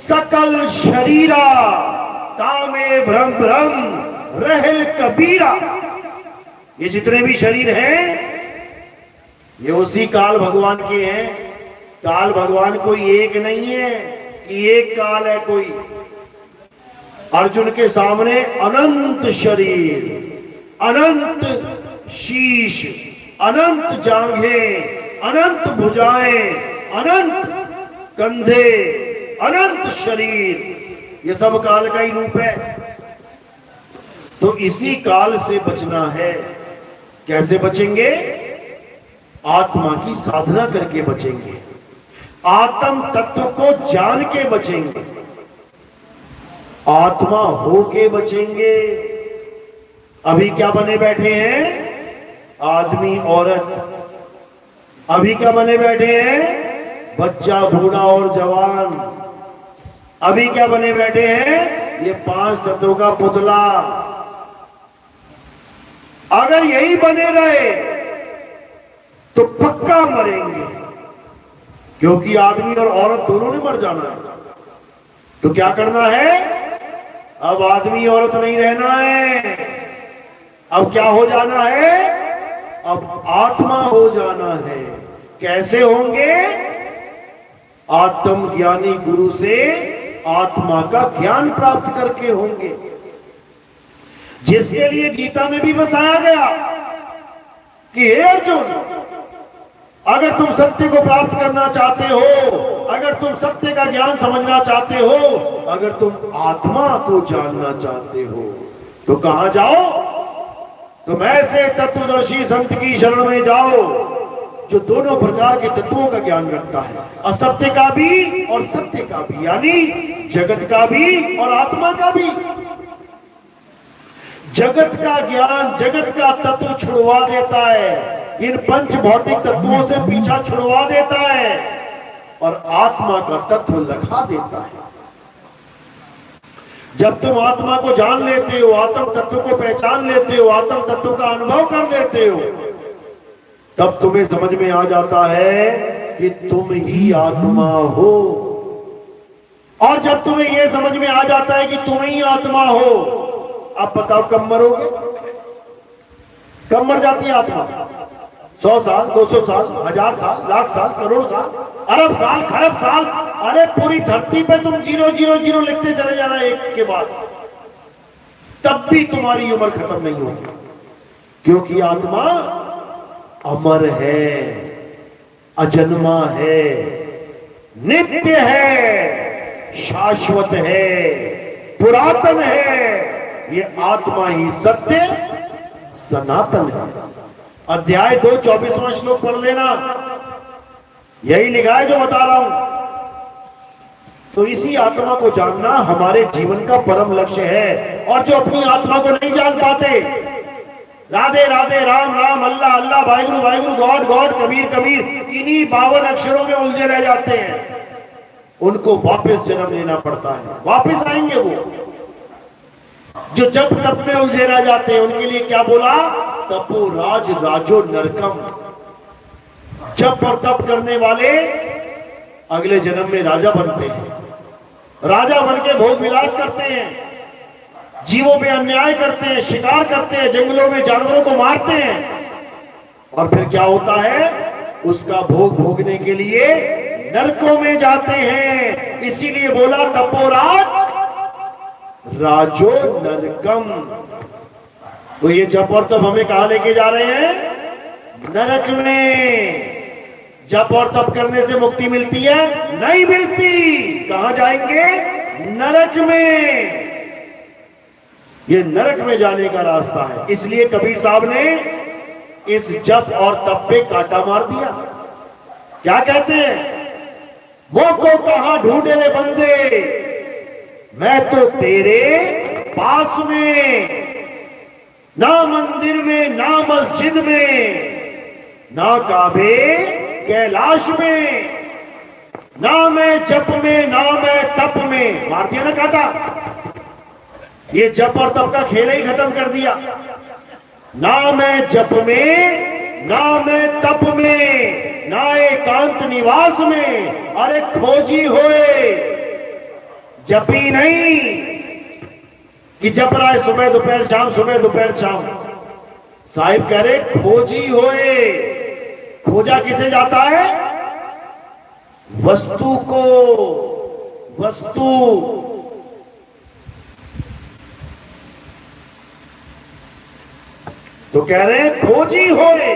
सकल शरीरा, तामे भ्रम भ्रम रहल कबीरा। ये जितने भी शरीर हैं ये उसी काल भगवान के हैं। काल भगवान कोई एक नहीं है कि एक काल है कोई। अर्जुन के सामने अनंत शरीर, अनंत शीश, अनंत जांघें, अनंत भुजाएं, अनंत कंधे, अनंत शरीर, ये सब काल का ही रूप है। तो इसी काल से बचना है। कैसे बचेंगे? आत्मा की साधना करके बचेंगे, आत्म तत्व को जान के बचेंगे, आत्मा हो के बचेंगे। अभी क्या बने बैठे हैं? आदमी औरत। अभी क्या बने बैठे हैं? बच्चा, बूढ़ा और जवान। अभी क्या बने बैठे हैं? ये 5 तत्वों का पुतला। अगर यही बने रहे तो पक्का मरेंगे, क्योंकि आदमी और औरत दोनों ने मर जाना है। तो क्या करना है? अब आदमी औरत नहीं रहना है। अब क्या हो जाना है? अब आत्मा हो जाना है। कैसे होंगे? आत्म ज्ञानी गुरु से आत्मा का ज्ञान प्राप्त करके होंगे, जिसके लिए गीता में भी बताया गया कि हे अर्जुन, अगर तुम सत्य को प्राप्त करना चाहते हो, अगर तुम सत्य का ज्ञान समझना चाहते हो, अगर तुम आत्मा को जानना चाहते हो, तो कहां जाओ? तुम ऐसे तत्वदर्शी संत की शरण में जाओ जो दोनों प्रकार के तत्वों का ज्ञान रखता है, असत्य का भी और सत्य का भी, यानी जगत का भी और आत्मा का भी। जगत का ज्ञान, जगत का तत्व छुड़वा देता है, इन पंच भौतिक तत्वों से पीछा छुड़वा देता है और आत्मा का तत्व लखा देता है। जब तुम आत्मा को जान लेते हो, आत्म तत्व को पहचान लेते हो, आत्म तत्व का अनुभव कर लेते हो, तब तुम्हें समझ में आ जाता है कि तुम ही आत्मा हो। और जब तुम्हें यह समझ में आ जाता है कि तुम ही आत्मा हो, अब बताओ कब मरोगे? कब मर जाती है आत्मा? 100 साल, 200 साल, 1000 साल, लाख साल, करोड़ साल, अरब साल, खरब साल। अरे पूरी धरती पे तुम 000 लिखते चले जाना एक के बाद, तब भी तुम्हारी उम्र खत्म नहीं होगी, क्योंकि आत्मा अमर है, अजन्मा है, नित्य है, शाश्वत है, पुरातन है। ये आत्मा ही सत्य सनातन है। अध्याय 2 24वां श्लोक पढ़ लेना, यही लिखा है जो बता रहा हूं। तो इसी आत्मा को जानना हमारे जीवन का परम लक्ष्य है। और जो अपनी आत्मा को नहीं जान पाते, राधे राधे, राम राम, अल्लाह अल्लाह, वाहिगुरु वाहिगुरु, गॉड गॉड, कबीर कबीर, इन्हीं 52 अक्षरों में उलझे रह जाते हैं। उनको वापस जन्म लेना पड़ता है। वापस आएंगे वो जो जब तप में उलझे रह जाते हैं। उनके लिए क्या बोला? तपो राज राजो नरकम। जप और तप करने वाले अगले जन्म में राजा बनते हैं। राजा बनके भोग विलास करते हैं, जीवों पे अन्याय करते हैं, शिकार करते हैं, जंगलों में जानवरों को मारते हैं। और फिर क्या होता है? उसका भोग भोगने के लिए नरकों में जाते हैं। इसीलिए बोला तपोराज राजो नरकम। तो ये जप और तप हमें कहां लेके जा रहे हैं? नरक में। जप और तप करने से मुक्ति मिलती है? नहीं मिलती। कहां जाएंगे? नरक में। ये नरक में जाने का रास्ता है। इसलिए कबीर साहब ने इस जप और तप पे कांटा मार दिया। क्या कहते हैं? वो को कहां ढूंढे रे बंदे, मैं तो तेरे पास में, ना मंदिर में, ना मस्जिद में, ना काबे कैलाश में, ना मैं जप में, ना मैं तप में। मार दिया ना काटा। ये जप और तप का खेल ही खत्म कर दिया। ना मैं जप में, ना मैं तप में, ना एकांत निवास में, अरे खोजी होए, जपी नहीं कि जप रहा है सुबह दोपहर शाम, सुबह दोपहर शाम। साहिब कह रहे खोजी होए। खोजा किसे जाता है? वस्तु को। वस्तु तो कह रहे खोजी होए,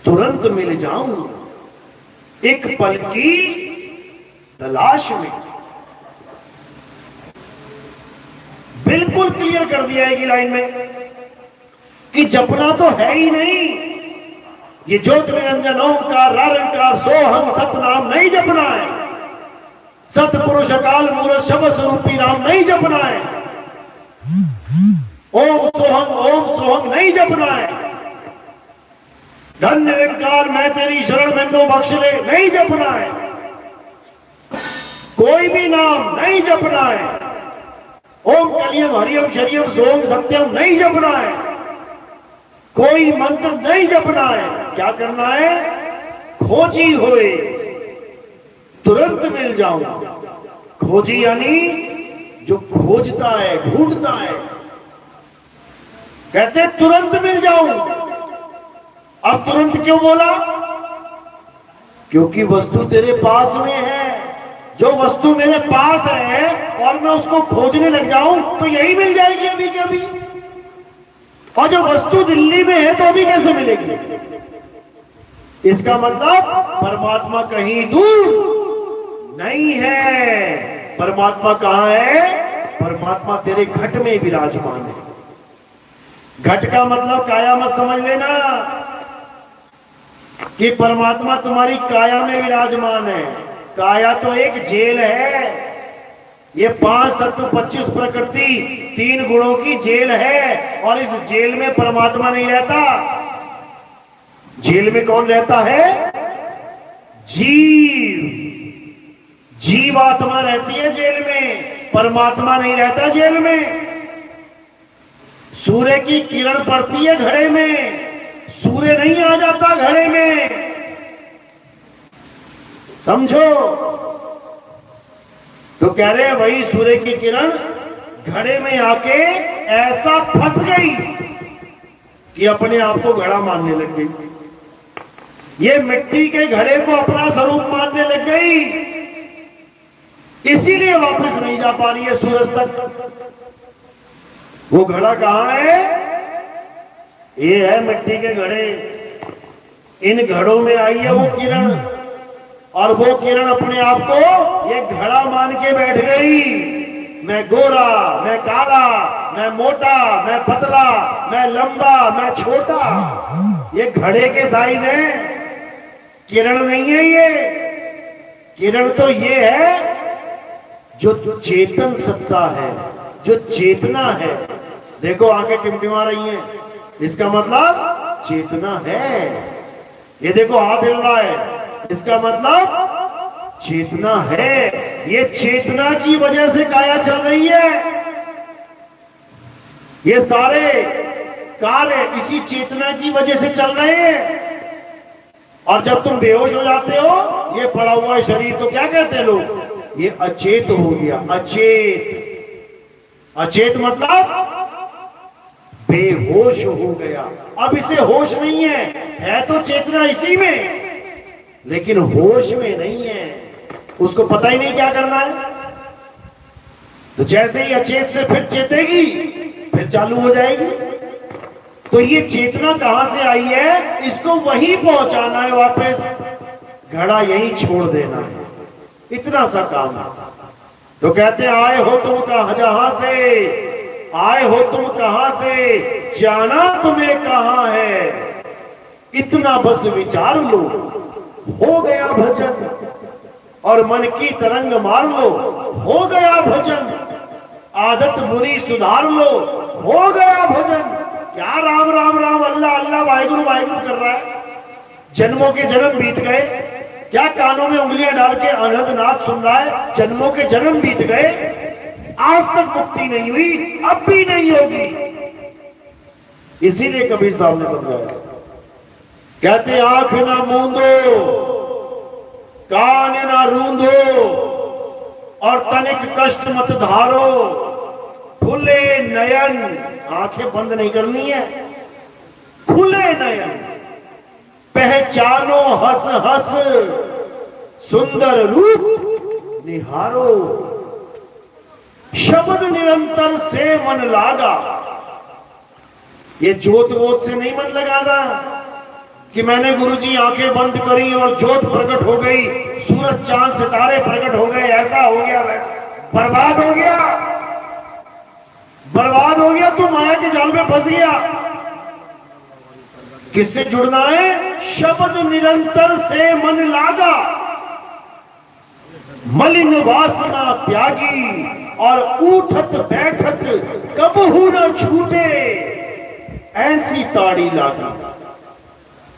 तुरंत मिल जाऊं एक पल की तलाश में। बिल्कुल क्लियर कर दिया है कि लाइन में कि जपना तो है ही नहीं। ये ज्योत निरंजन ओंकार निरंकार सोहम सतनाम नहीं जपना है। सतपुरुष अकाल मूर्त शब्द स्वरूपी नाम नहीं जपना है। ओम सोहम नहीं जपना है। धन निरंकार मैं तेरी शरण बंदो बख्श ले नहीं जपना है। कोई भी नाम नहीं जपना है। ओम कलियम हरियम शरियम सोम सत्यम नहीं जपना है। कोई मंत्र नहीं जपना है। क्या करना है? खोजी होए, तुरंत मिल जाऊं। खोजी यानी जो खोजता है, ढूंढता है। कहते तुरंत मिल जाऊं। अब तुरंत क्यों बोला? क्योंकि वस्तु तेरे पास में है। जो वस्तु मेरे पास है और मैं उसको खोजने लग जाऊं तो यही मिल जाएगी अभी के अभी। और जो वस्तु दिल्ली में है तो अभी कैसे मिलेगी? इसका मतलब परमात्मा कहीं दूर नहीं है। परमात्मा कहां है? परमात्मा तेरे घट में विराजमान है। घट का मतलब काया मत समझ लेना कि परमात्मा तुम्हारी काया में विराजमान है। काया तो एक जेल है। ये 5 तत्व 25 प्रकृति 3 गुणों की जेल है। और इस जेल में परमात्मा नहीं रहता। जेल में कौन रहता है? जीव। जीवात्मा रहती है जेल में, परमात्मा नहीं रहता जेल में। सूर्य की किरण पड़ती है घड़े में, सूर्य नहीं आ जाता घड़े में। समझो? तो कह रहे वही सूर्य की किरण घड़े में आके ऐसा फंस गई कि अपने आप को घड़ा मानने लग गई। ये मिट्टी के घड़े को अपना स्वरूप मानने लग गई। इसीलिए वापस नहीं जा पा रही है सूरज तक। वो घड़ा कहां है? ये है मिट्टी के घड़े। इन घड़ों में आई है वो किरण, और वो किरण अपने आप को ये घड़ा मान के बैठ गई। मैं गोरा, मैं काला, मैं मोटा, मैं पतला, मैं लंबा, मैं छोटा। ये घड़े के साइज हैं, किरण नहीं है। ये किरण तो ये है जो चेतन सत्ता है, जो चेतना है। देखो आंखें टिमटिमा रही हैं, इसका मतलब चेतना है। ये देखो हाथ हिल रहा है, इसका मतलब चेतना है। ये चेतना की वजह से काया चल रही है। ये सारे कार्य इसी चेतना की वजह से चल रहे हैं। और जब तुम बेहोश हो जाते हो, ये पड़ा हुआ शरीर तो क्या कहते हैं लोग? ये अचेत हो गया। अचेत। अचेत मतलब बेहोश हो गया। अब इसे होश नहीं है तो चेतना इसी में, लेकिन होश में नहीं है। उसको पता ही नहीं क्या करना है। तो जैसे ही अचेत से फिर चेतेगी, फिर चालू हो जाएगी। तो ये चेतना कहां से आई है? इसको वहीं पहुंचाना है वापस। घड़ा यहीं छोड़ देना है। इतना सा काम है। तो कहते आए हो तुम जहां से, आए हो तुम कहां से, जाना तुम्हें कहां है। इतना बस विचार लो, हो गया भजन। और मन की तरंग मार लो, हो गया भजन। आदत बुरी सुधार लो, हो गया भजन। क्या राम राम राम अल्लाह अल्लाह वाहिगुरु वाहिगुरु कर रहा है? जन्मों के जन्म बीत गए, क्या कानों में उंगलियां डाल के अनहद नाद सुन रहा है? जन्मों के जन्म बीत गए, आज तक मुक्ति नहीं हुई, अब भी नहीं होगी। इसीलिए कबीर साहब ने समझाया, कहते आंख ना मूंदो, कान ना रूंदो, और तनिक कष्ट मत धारो, खुले नयन, आंखें बंद नहीं करनी है, खुले नयन, पहचानो हंस हंस, सुंदर रूप निहारो, शब्द निरंतर से मन लागा। ये जोत वोत से नहीं मन लगाना कि मैंने गुरुजी आंखें बंद करी और जोत प्रकट हो गई, सूरज चांद सितारे प्रकट हो गए, ऐसा हो गया वैसा। बर्बाद हो गया, बर्बाद हो गया, तू माया के जाल में फंस गया। किससे जुड़ना है? शब्द निरंतर से मन लागा, मलिन वासना त्यागी, और उठत बैठत कबहू न छूटे, ऐसी ताड़ी लागी।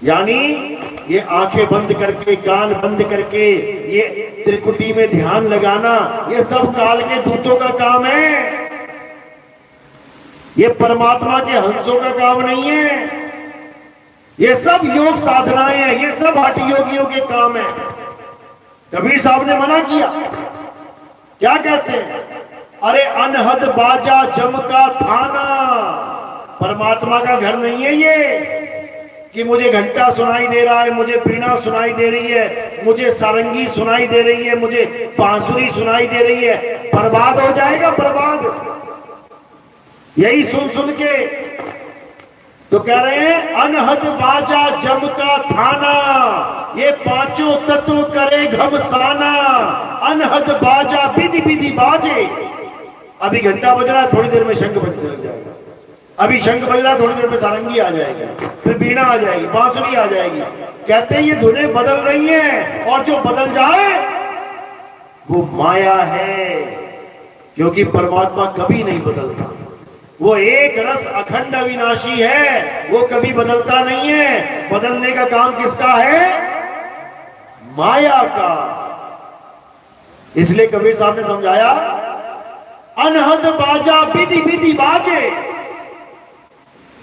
यानी ये आंखें बंद करके, कान बंद करके, ये त्रिकुटी में ध्यान लगाना, ये सब काल के दूतों का काम है, ये परमात्मा के हंसों का काम नहीं है। ये सब योग साधनाएं हैं, ये सब हठ योगियों के काम है। कबीर साहब ने मना किया, क्या कहते हैं? अरे अनहद बाजा जम का थाना, परमात्मा का घर नहीं है ये कि मुझे घंटा सुनाई दे रहा है, मुझे वीणा सुनाई दे रही है, मुझे सारंगी सुनाई दे रही है, मुझे बांसुरी सुनाई दे रही है। बर्बाद हो जाएगा, बर्बाद। यही सुन सुन के तो कह रहे हैं अनहद बाजा जम का थाना, ये पांचों तत्व करे घमसाना, अनहद बाजा विधि विधि बाजे। अभी घंटा बज रहा है, थोड़ी देर में शंख बजने लग जाएगा, अभी शंख बज रहा है, थोड़ी देर में सारंगी आ जाएगी, फिर वीणा आ जाएगी, बांसुरी आ जाएगी। कहते हैं ये धुनें बदल रही हैं, और जो बदल जाए वो माया है, क्योंकि परमात्मा कभी नहीं बदलता। वो एक रस अखंड अविनाशी है, वो कभी बदलता नहीं है। बदलने का काम किसका है? माया का। इसलिए कबीर साहब ने समझाया, अनहद बाजा विधि विधि बाजे,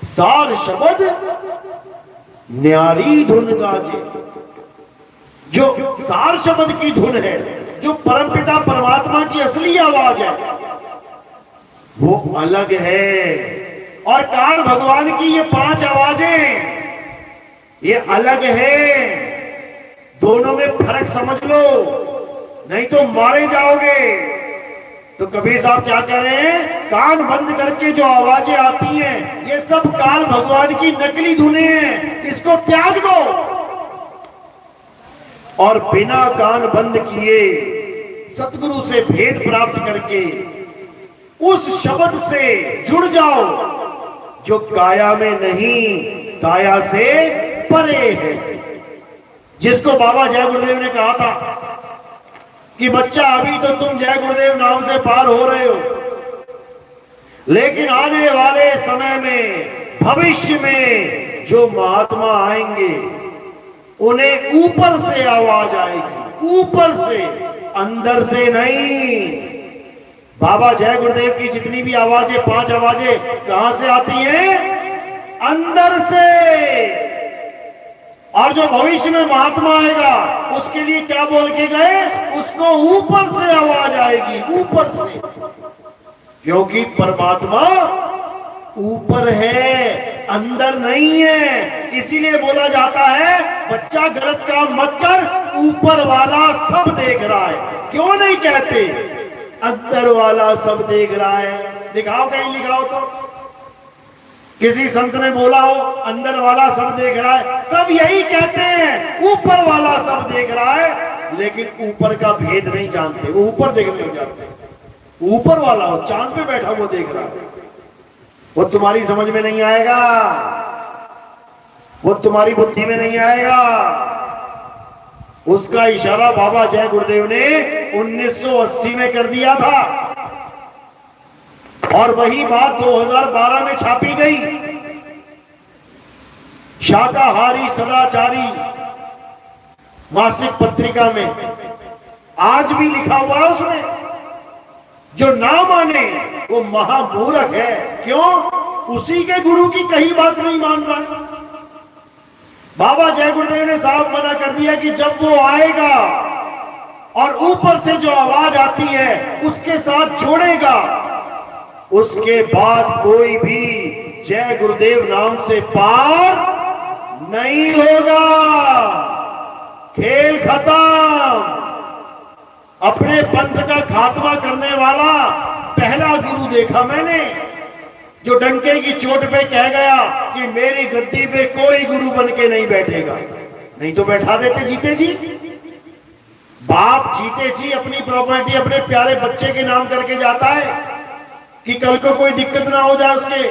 सार शब्द न्यारी धुन गाजे। जो सार शब्द की धुन है, जो परमपिता परमात्मा की असली आवाज है, वो अलग है। और काल भगवान की ये 5 आवाजें, ये अलग है। दोनों में फर्क समझ लो, नहीं तो मारे जाओगे। तो कबीर साहब क्या कह रहे हैं? कान बंद करके जो आवाजें आती हैं, ये सब काल भगवान की नकली धुनें हैं, इसको त्याग दो और बिना कान बंद किए सतगुरु से भेद प्राप्त करके उस शब्द से जुड़ जाओ जो काया में नहीं, काया से परे है। जिसको बाबा जय गुरुदेव ने कहा था कि बच्चा अभी तो तुम जय गुरुदेव नाम से पार हो रहे हो, लेकिन आने वाले समय में, भविष्य में जो महात्मा आएंगे उन्हें ऊपर से आवाज आएगी, ऊपर से, अंदर से नहीं। बाबा जय गुरुदेव की जितनी भी आवाजें, 5 आवाजें कहां से आती हैं? अंदर से। और जो भविष्य में महात्मा आएगा उसके लिए क्या बोल के गए? उसको ऊपर से आवाज आएगी, ऊपर से, क्योंकि परमात्मा ऊपर है, अंदर नहीं है। इसीलिए बोला जाता है बच्चा गलत काम मत कर, ऊपर वाला सब देख रहा है। क्यों नहीं कहते? अंदर वाला सब देख रहा है। दिखाओ, कहीं लिखाओ तो किसी संत ने बोला हो अंदर वाला सब देख रहा है। सब यही कहते हैं ऊपर वाला सब देख रहा है, लेकिन ऊपर का भेद नहीं जानते। वो ऊपर देखने लग जाते हैं। ऊपर वाला हो, चांद पे बैठा वो देख रहा है, वो तुम्हारी समझ में नहीं आएगा, वो तुम्हारी बुद्धि में नहीं आएगा। उसका इशारा बाबा जय गुरुदेव ने 1980 में कर दिया था। और वही बात 2012 में छापी गई। शाकाहारी सदाचारी मासिक पत्रिका में आज भी लिखा हुआ है उसमें, जो ना माने वो महामूर्ख है। क्यों? उसी के गुरु की कही बात नहीं मान रहा है। बाबा जय गुरुदेव ने साफ मना कर दिया कि जब वो आएगा और ऊपर से जो आवाज आती है उसके साथ जोड़ेगा, उसके बाद कोई भी जय गुरुदेव नाम से पार नहीं होगा। खेल खत्म। अपने पंथ का खात्मा करने वाला पहला गुरु देखा मैंने, जो डंके की चोट पे कह गया कि मेरी गद्दी पे कोई गुरु बन के नहीं बैठेगा। नहीं तो बैठा देते जीते जी। बाप जीते जी अपनी प्रॉपर्टी अपने प्यारे बच्चे के नाम करके जाता है कि कल को कोई दिक्कत ना हो जाए उसके।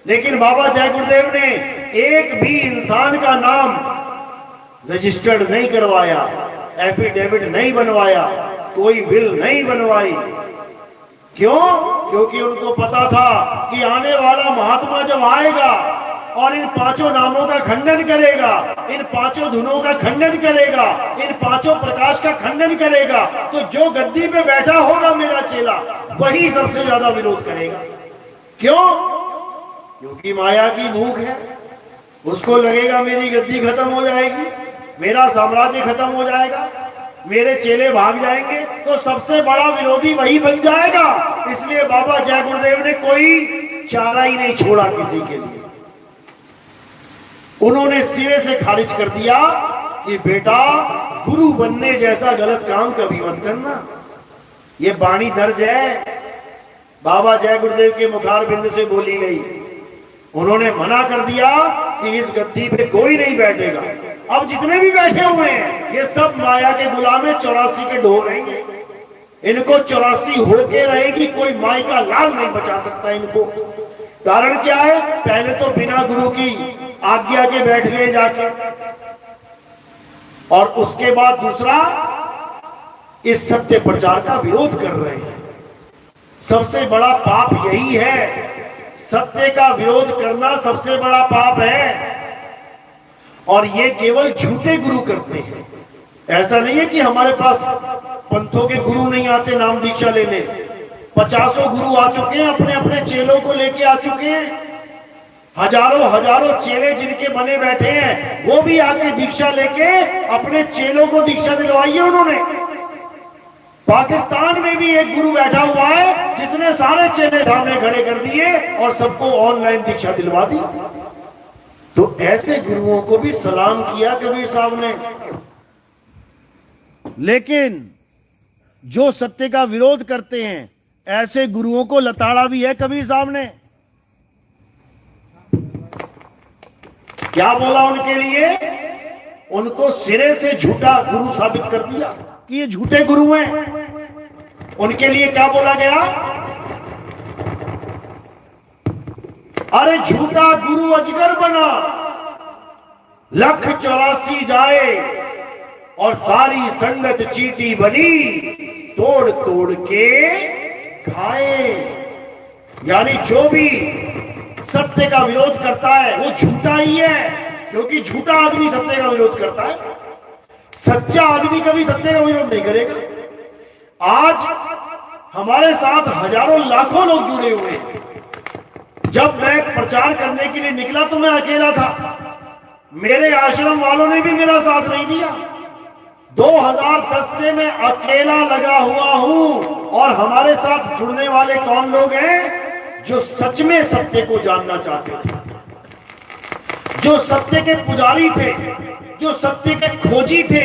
लेकिन बाबा जय गुरुदेव ने एक भी इंसान का नाम रजिस्टर्ड नहीं करवाया, एफिडेविट नहीं बनवाया, कोई विल नहीं बनवाई। क्यों? क्योंकि उनको पता था कि आने वाला महात्मा जब आएगा और इन पांचों नामों का खंडन करेगा, इन पांचों धुनों का खंडन करेगा, इन पांचों प्रकाश का खंडन करेगा, तो जो गद्दी पे बैठा होगा मेरा चेला वही सबसे ज्यादा विरोध करेगा। क्यों? क्योंकि माया की भूख है। उसको लगेगा मेरी गद्दी खत्म हो जाएगी, मेरा साम्राज्य खत्म हो जाएगा, मेरे चेले भाग जाएंगे, तो सबसे बड़ा विरोधी वही बन जाएगा। इसलिए बाबा जय गुरुदेव ने कोई चारा ही नहीं छोड़ा किसी के लिए। उन्होंने सिरे से खारिज कर दिया कि बेटा गुरु बनने जैसा गलत काम कभी मत करना। ये वाणी दर्ज है, बाबा जय गुरुदेव के मुखार बिंद से बोली गई। उन्होंने मना कर दिया कि इस गद्दी पे कोई नहीं बैठेगा। अब जितने भी बैठे हुए हैं ये सब माया के गुलाम है, 84 के ढोर रहेंगे। इनको 84 होके रहेगी, कोई माई का लाल नहीं बचा सकता इनको। कारण क्या है? पहले तो बिना गुरु की आज्ञा के बैठ गए जाके, और उसके बाद दूसरा इस सत्य प्रचार का विरोध कर रहे हैं। सबसे बड़ा पाप यही है, सत्य का विरोध करना सबसे बड़ा पाप है। और ये केवल झूठे गुरु करते हैं। ऐसा नहीं है कि हमारे पास पंथों के गुरु नहीं आते नाम दीक्षा लेने। 50 गुरु आ चुके हैं, अपने अपने चेलों को लेके आ चुके हैं। हजारों हजारों चेले जिनके बने बैठे हैं वो भी आके दीक्षा लेके अपने चेलों को दीक्षा दिलवाई है उन्होंने। पाकिस्तान में भी एक गुरु बैठा हुआ है जिसने सारे चेले सामने खड़े कर दिए और सबको ऑनलाइन दीक्षा दिलवा दी। तो ऐसे गुरुओं को भी सलाम किया कबीर साहब ने। लेकिन जो सत्य का विरोध करते हैं ऐसे गुरुओं को लताड़ा भी है कबीर साहब ने। क्या बोला उनके लिए? उनको सिरे से झूठा गुरु साबित कर दिया कि ये झूठे गुरु हैं। उनके लिए क्या बोला गया? अरे झूठा गुरु अजगर बना, 184 जाए और सारी संगत चींटी बनी, तोड़ तोड़ के खाए। यानी जो भी सत्य का विरोध करता है वो झूठा ही है, क्योंकि झूठा आदमी सत्य का विरोध करता है। सच्चा आदमी कभी सत्य का विरोध नहीं करेगा। आज हमारे साथ हजारों लाखों लोग जुड़े हुए हैं। जब मैं प्रचार करने के लिए निकला तो मैं अकेला था, मेरे आश्रम वालों ने भी मेरा साथ नहीं दिया। 2010 से मैं अकेला लगा हुआ हूं। और हमारे साथ जुड़ने वाले कौन लोग हैं? जो सच में सत्य को जानना चाहते थे, जो सत्य के पुजारी थे, जो सत्य के खोजी थे,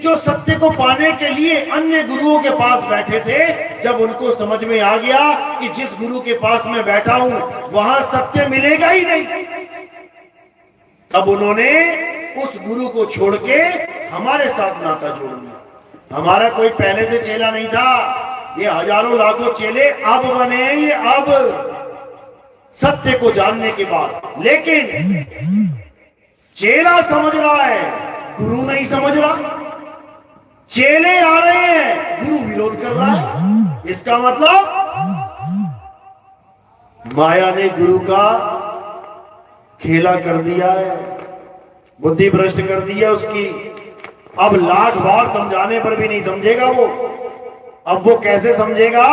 जो सत्य को पाने के लिए अन्य गुरुओं के पास बैठे थे। जब उनको समझ में आ गया कि जिस गुरु के पास मैं बैठा हूं वहां सत्य मिलेगा ही नहीं, तब उन्होंने उस गुरु को छोड़ के हमारे साथ नाता जोड़ लिया। हमारा कोई पहले से चेला नहीं था, ये हजारों लाखों चेले अब बने हैं। ये अब सत्य को जानने के बाद। लेकिन चेला समझ रहा है, गुरु नहीं समझ रहा। चेले आ रहे हैं, गुरु विरोध कर रहा है। इसका मतलब माया ने गुरु का खेला कर दिया है, बुद्धि भ्रष्ट कर दी है उसकी। अब लाख बार समझाने पर भी नहीं समझेगा वो। अब वो कैसे समझेगा?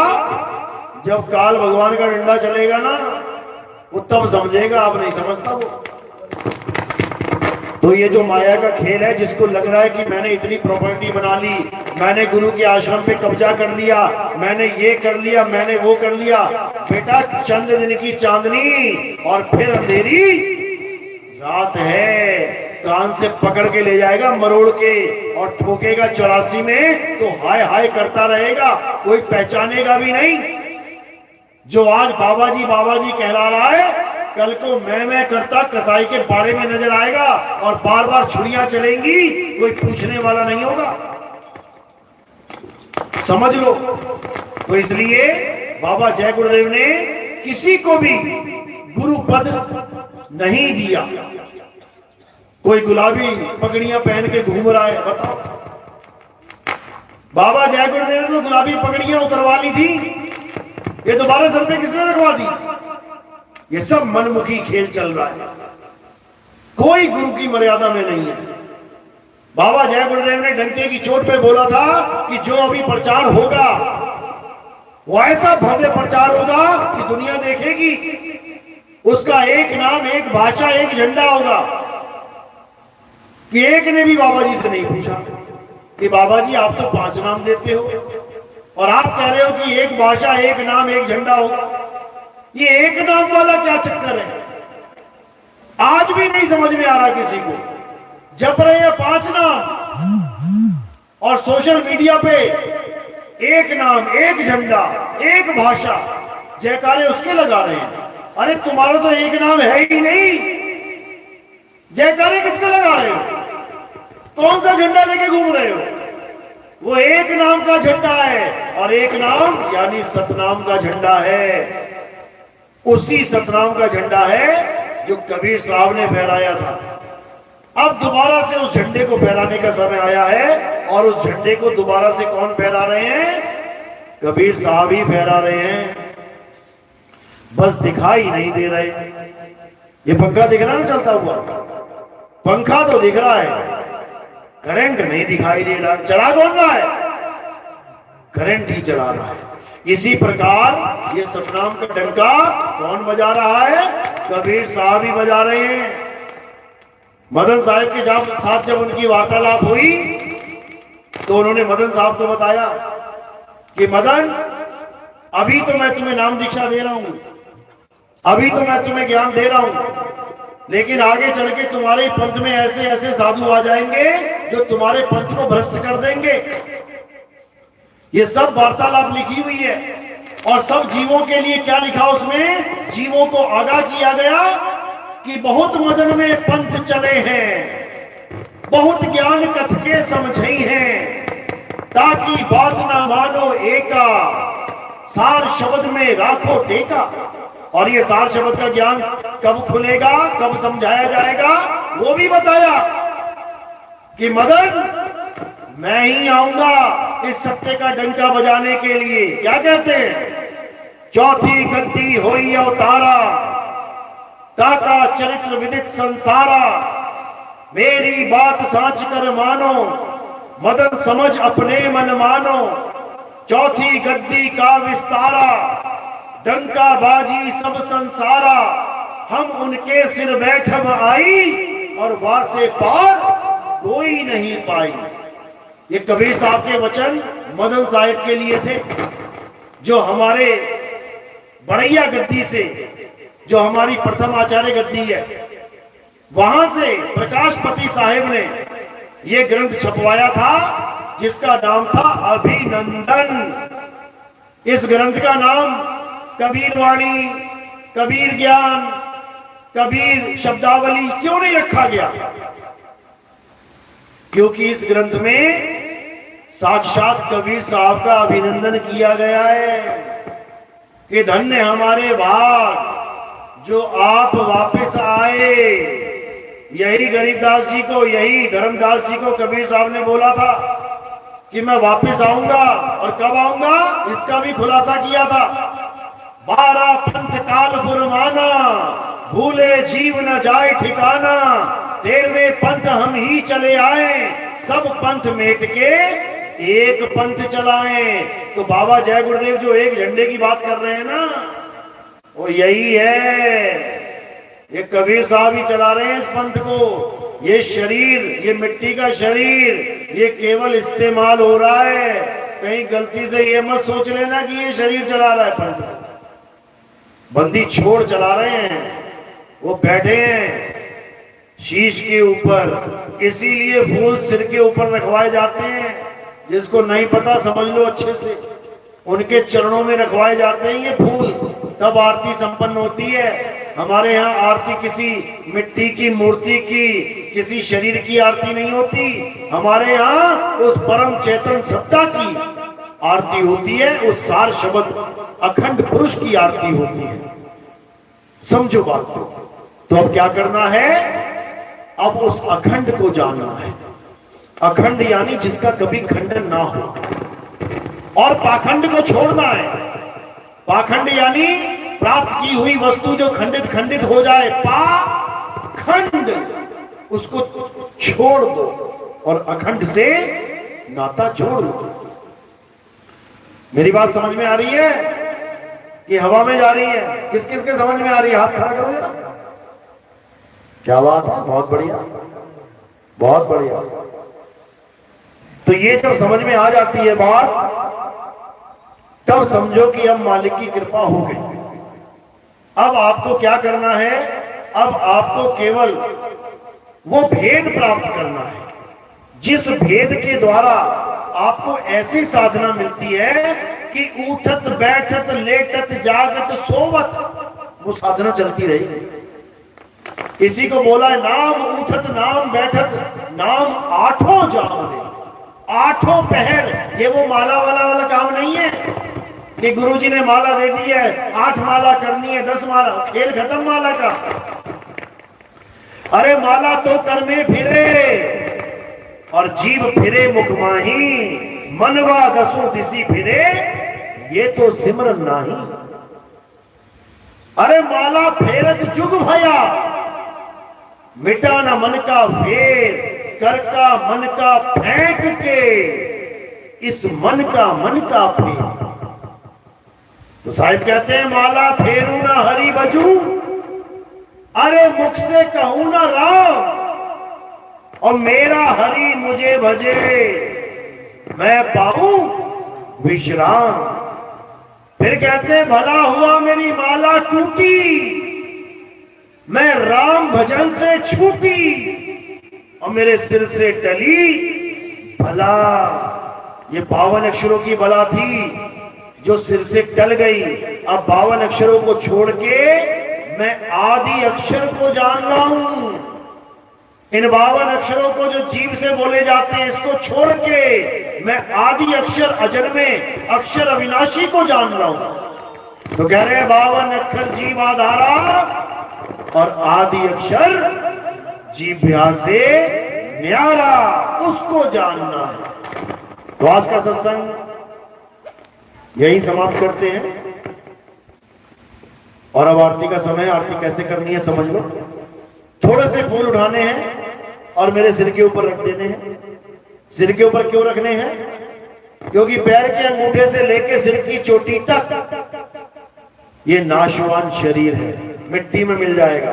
जब काल भगवान का डंडा चलेगा ना, वो तब समझेगा, अब नहीं समझता वो। तो ये जो माया का खेल है, जिसको लग रहा है कि मैंने इतनी प्रॉपर्टी बना ली, मैंने गुरु के आश्रम पे कब्जा कर लिया, मैंने ये कर लिया, मैंने वो कर लिया, बेटा चंद दिन की चांदनी और फिर अंधेरी रात है। कान से पकड़ के ले जाएगा मरोड़ के और ठोकेगा 84 में, तो हाय हाय करता रहेगा, कोई पहचानेगा भी नहीं। जो आज बाबा जी कहला रहा है, कल को मैं करता कसाई के बारे में नजर आएगा और बार बार छुरियां चलेंगी, कोई पूछने वाला नहीं होगा। समझ लो। तो इसलिए बाबा जय गुरुदेव ने किसी को भी गुरु पद नहीं दिया। कोई गुलाबी पगड़ियां पहन के घूम रहा है, बताओ। बाबा जय गुरुदेव ने तो गुलाबी पगड़ियां उतरवा ली थी, ये दोबारा सर पे किसने रखवा दी? ये सब मनमुखी खेल चल रहा है, कोई गुरु की मर्यादा में नहीं है। बाबा जय गुरुदेव ने डंके की चोट पे बोला था कि जो अभी प्रचार होगा वो ऐसा भव्य प्रचार होगा कि दुनिया देखेगी। उसका एक नाम, एक भाषा, एक झंडा होगा। कि एक ने भी बाबा जी से नहीं पूछा कि बाबा जी आप तो 5 नाम देते हो और आप कह रहे हो कि एक भाषा, एक नाम, एक झंडा होगा। ये एक नाम वाला क्या चक्कर है? आज भी नहीं समझ में आ रहा किसी को। जप रहे हैं 5 नाम और सोशल मीडिया पे एक नाम, एक झंडा, एक भाषा, जयकारे उसके लगा रहे हैं। अरे तुम्हारा तो एक नाम है ही नहीं, जयकारे किसके लगा रहे हो? कौन सा झंडा लेके घूम रहे हो? वो एक नाम का झंडा है और एक नाम यानी सतनाम का झंडा है। उसी सतनाम का झंडा है जो कबीर साहब ने फहराया था। अब दोबारा से उस झंडे को फहराने का समय आया है और उस झंडे को दोबारा से कौन फहरा रहे हैं? कबीर साहब ही फहरा रहे हैं, बस दिखाई नहीं दे रहे। ये पंखा दिख रहा ना चलता हुआ, पंखा तो दिख रहा है, करंट नहीं दिखाई दे रहा। चला कौन रहा है? करंट ही चला रहा है। इसी प्रकार ये सतनाम का डंका कौन बजा रहा है? कबीर साहब ही बजा रहे हैं। मदन साहब के साथ जब उनकी वार्तालाप हुई तो उन्होंने मदन साहब को बताया कि मदन, अभी तो मैं तुम्हें नाम दीक्षा दे रहा हूं, अभी तो मैं तुम्हें ज्ञान दे रहा हूं, लेकिन आगे चल के तुम्हारे पंथ में ऐसे ऐसे साधु आ जाएंगे जो तुम्हारे पंथ को भ्रष्ट कर देंगे। ये सब वार्तालाप लिखी हुई है और सब जीवों के लिए क्या लिखा उसमें? जीवों को आगाह किया गया कि बहुत मदन में पंथ चले हैं, बहुत ज्ञान कथ के समझे हैं, ताकि बात ना मानो एका, सार शब्द में राखो टेका। और ये सार शब्द का ज्ञान कब खुलेगा, कब समझाया जाएगा, वो भी बताया कि मदन मैं ही आऊंगा इस सत्य का डंका बजाने के लिए। क्या कहते हैं? चौथी गद्दी होई अवतारा, ताका चरित्र विदित संसारा, मेरी बात साच कर मानो, मदन समझ अपने मन मानो, चौथी गद्दी का विस्तारा, डंका बाजी सब संसारा, हम उनके सिर बैठब आई और वासे पार कोई नहीं पाई। ये कबीर साहब के वचन मदन साहिब के लिए थे, जो हमारे बड़ैया गद्दी से, जो हमारी प्रथम आचार्य गद्दी है, वहां से प्रकाशपति साहिब ने ये ग्रंथ छपवाया था जिसका नाम था अभिनंदन। इस ग्रंथ का नाम कबीर वाणी, कबीर ज्ञान, कबीर शब्दावली क्यों नहीं रखा गया? क्योंकि इस ग्रंथ में साक्षात कबीर साहब का अभिनंदन किया गया है कि धन्य हमारे भाग जो आप वापस आए। यही गरीबदास जी को, यही धर्मदास जी को कबीर साहब ने बोला था कि मैं वापस आऊंगा, और कब आऊंगा इसका भी खुलासा किया था। 12 पंथ काल फुरमाना, भूले जीव न जाए ठिकाना, 13वें पंथ हम ही चले आए, सब पंथ मेट के एक पंथ चलाएं। तो बाबा जय गुरुदेव जो एक झंडे की बात कर रहे हैं ना, वो यही है। ये कबीर साहब ही चला रहे हैं इस पंथ को। ये शरीर, ये मिट्टी का शरीर, ये केवल इस्तेमाल हो रहा है। कहीं गलती से ये मत सोच लेना कि ये शरीर चला रहा है पंथ। बंदी छोड़ चला रहे हैं, वो बैठे हैं शीश के ऊपर, इसीलिए फूल सिर के ऊपर रखवाए जाते हैं। जिसको नहीं पता समझ लो अच्छे से, उनके चरणों में रखवाए जाते हैं ये फूल, तब आरती संपन्न होती है। हमारे यहाँ आरती किसी मिट्टी की मूर्ति की, किसी शरीर की आरती नहीं होती। हमारे यहाँ उस परम चेतन सत्ता की आरती होती है, उस सार शब्द अखंड पुरुष की आरती होती है। समझो बात को। तो अब क्या करना है? अब उस अखंड को जानना है। अखंड यानी जिसका कभी खंडन ना हो, और पाखंड को छोड़ना है। पाखंड यानी प्राप्त की हुई वस्तु जो खंडित खंडित हो जाए, पाखंड, उसको छोड़ दो और अखंड से नाता जोड़ लो। मेरी बात समझ में आ रही है कि हवा में जा रही है? किस किस के समझ में आ रही है? हाथ खड़ा करो जरा। क्या बात है, बहुत बढ़िया, बहुत बढ़िया। तो ये जब समझ में आ जाती है बात, तब समझो कि अब मालिक की कृपा हो गई। अब आपको क्या करना है? अब आपको केवल वो भेद प्राप्त करना है, जिस भेद के द्वारा आपको ऐसी साधना मिलती है कि उठत बैठत लेटत जागत सोवत वो साधना चलती रहेगी। इसी को बोला है नाम उठत नाम बैठत नाम आठों जाम रे। आठों पहर, ये वो माला वाला काम नहीं है कि गुरुजी ने माला दे दी है, 8 माला करनी है, 10 माला, खेल खत्म माला का। अरे माला तो कर में फिरे और जीव फिरे मुख माही, मनवा दसों दिशी फिरे, ये तो सिमरन नाही। अरे माला फेरत जुग भया, मिटा न मन का फेर, कर का मन का फेंक के, इस मन का फेर। तो साहिब कहते हैं माला फेरू ना हरि बजू, अरे मुख से कहूं ना राम, और मेरा हरि मुझे भजे, मैं पाऊं विश्राम। फिर कहते हैं भला हुआ मेरी माला टूटी, मैं राम भजन से छूटी, और मेरे सिर से टली भला। ये 52 अक्षरों की भला थी जो सिर से टल गई। अब 52 अक्षरों को छोड़ के मैं आदि अक्षर को जान रहा हूं। इन 52 अक्षरों को जो जीव से बोले जाते हैं, इसको छोड़ के मैं आदि अक्षर अजर में अक्षर अविनाशी को जान रहा हूं। तो कह रहे हैं 52 अक्षर जीव आधारा और आदि अक्षर जीभ्या से न्यारा, उसको जानना है। तो आज का सत्संग यही समाप्त करते हैं। और अब आरती का समय, आरती कैसे करनी है समझ लो। थोड़े से फूल उठाने हैं और मेरे सिर के ऊपर रख देने हैं। सिर के ऊपर क्यों रखने हैं? क्योंकि पैर के अंगूठे से लेकर सिर की चोटी तक ये नाशवान शरीर है, मिट्टी में मिल जाएगा।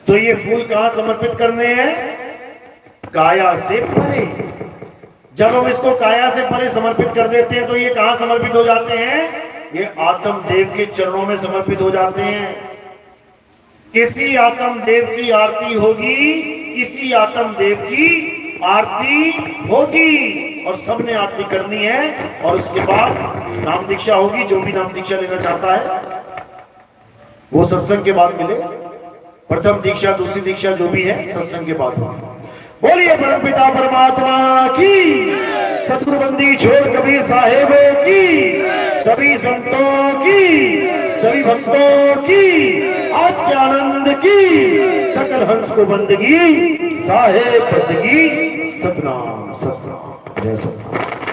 तो ये फूल कहां समर्पित करने हैं? काया से परे। जब हम इसको काया से परे समर्पित कर देते हैं तो ये कहां समर्पित हो जाते हैं? ये आत्म देव के चरणों में समर्पित हो जाते हैं। इसी आत्म देव की आरती होगी, इसी आत्म देव की आरती होगी, और सबने आरती करनी है। और उसके बाद नाम दीक्षा होगी। जो भी नाम दीक्षा लेना चाहता है वो सत्संग के बाद मिले। प्रथम दीक्षा, दूसरी दीक्षा जो भी है सत्संग के बाद होगी। बोलिए परमपिता परमात्मा की, सतगुरु बंदी छोड़ कबीर साहेब की, सभी संतों की, सभी भक्तों की, आज के आनंद की, सकल हंस को बंदगी, साहेब बंदगी, सतनाम सतनाम, जय सतनाम।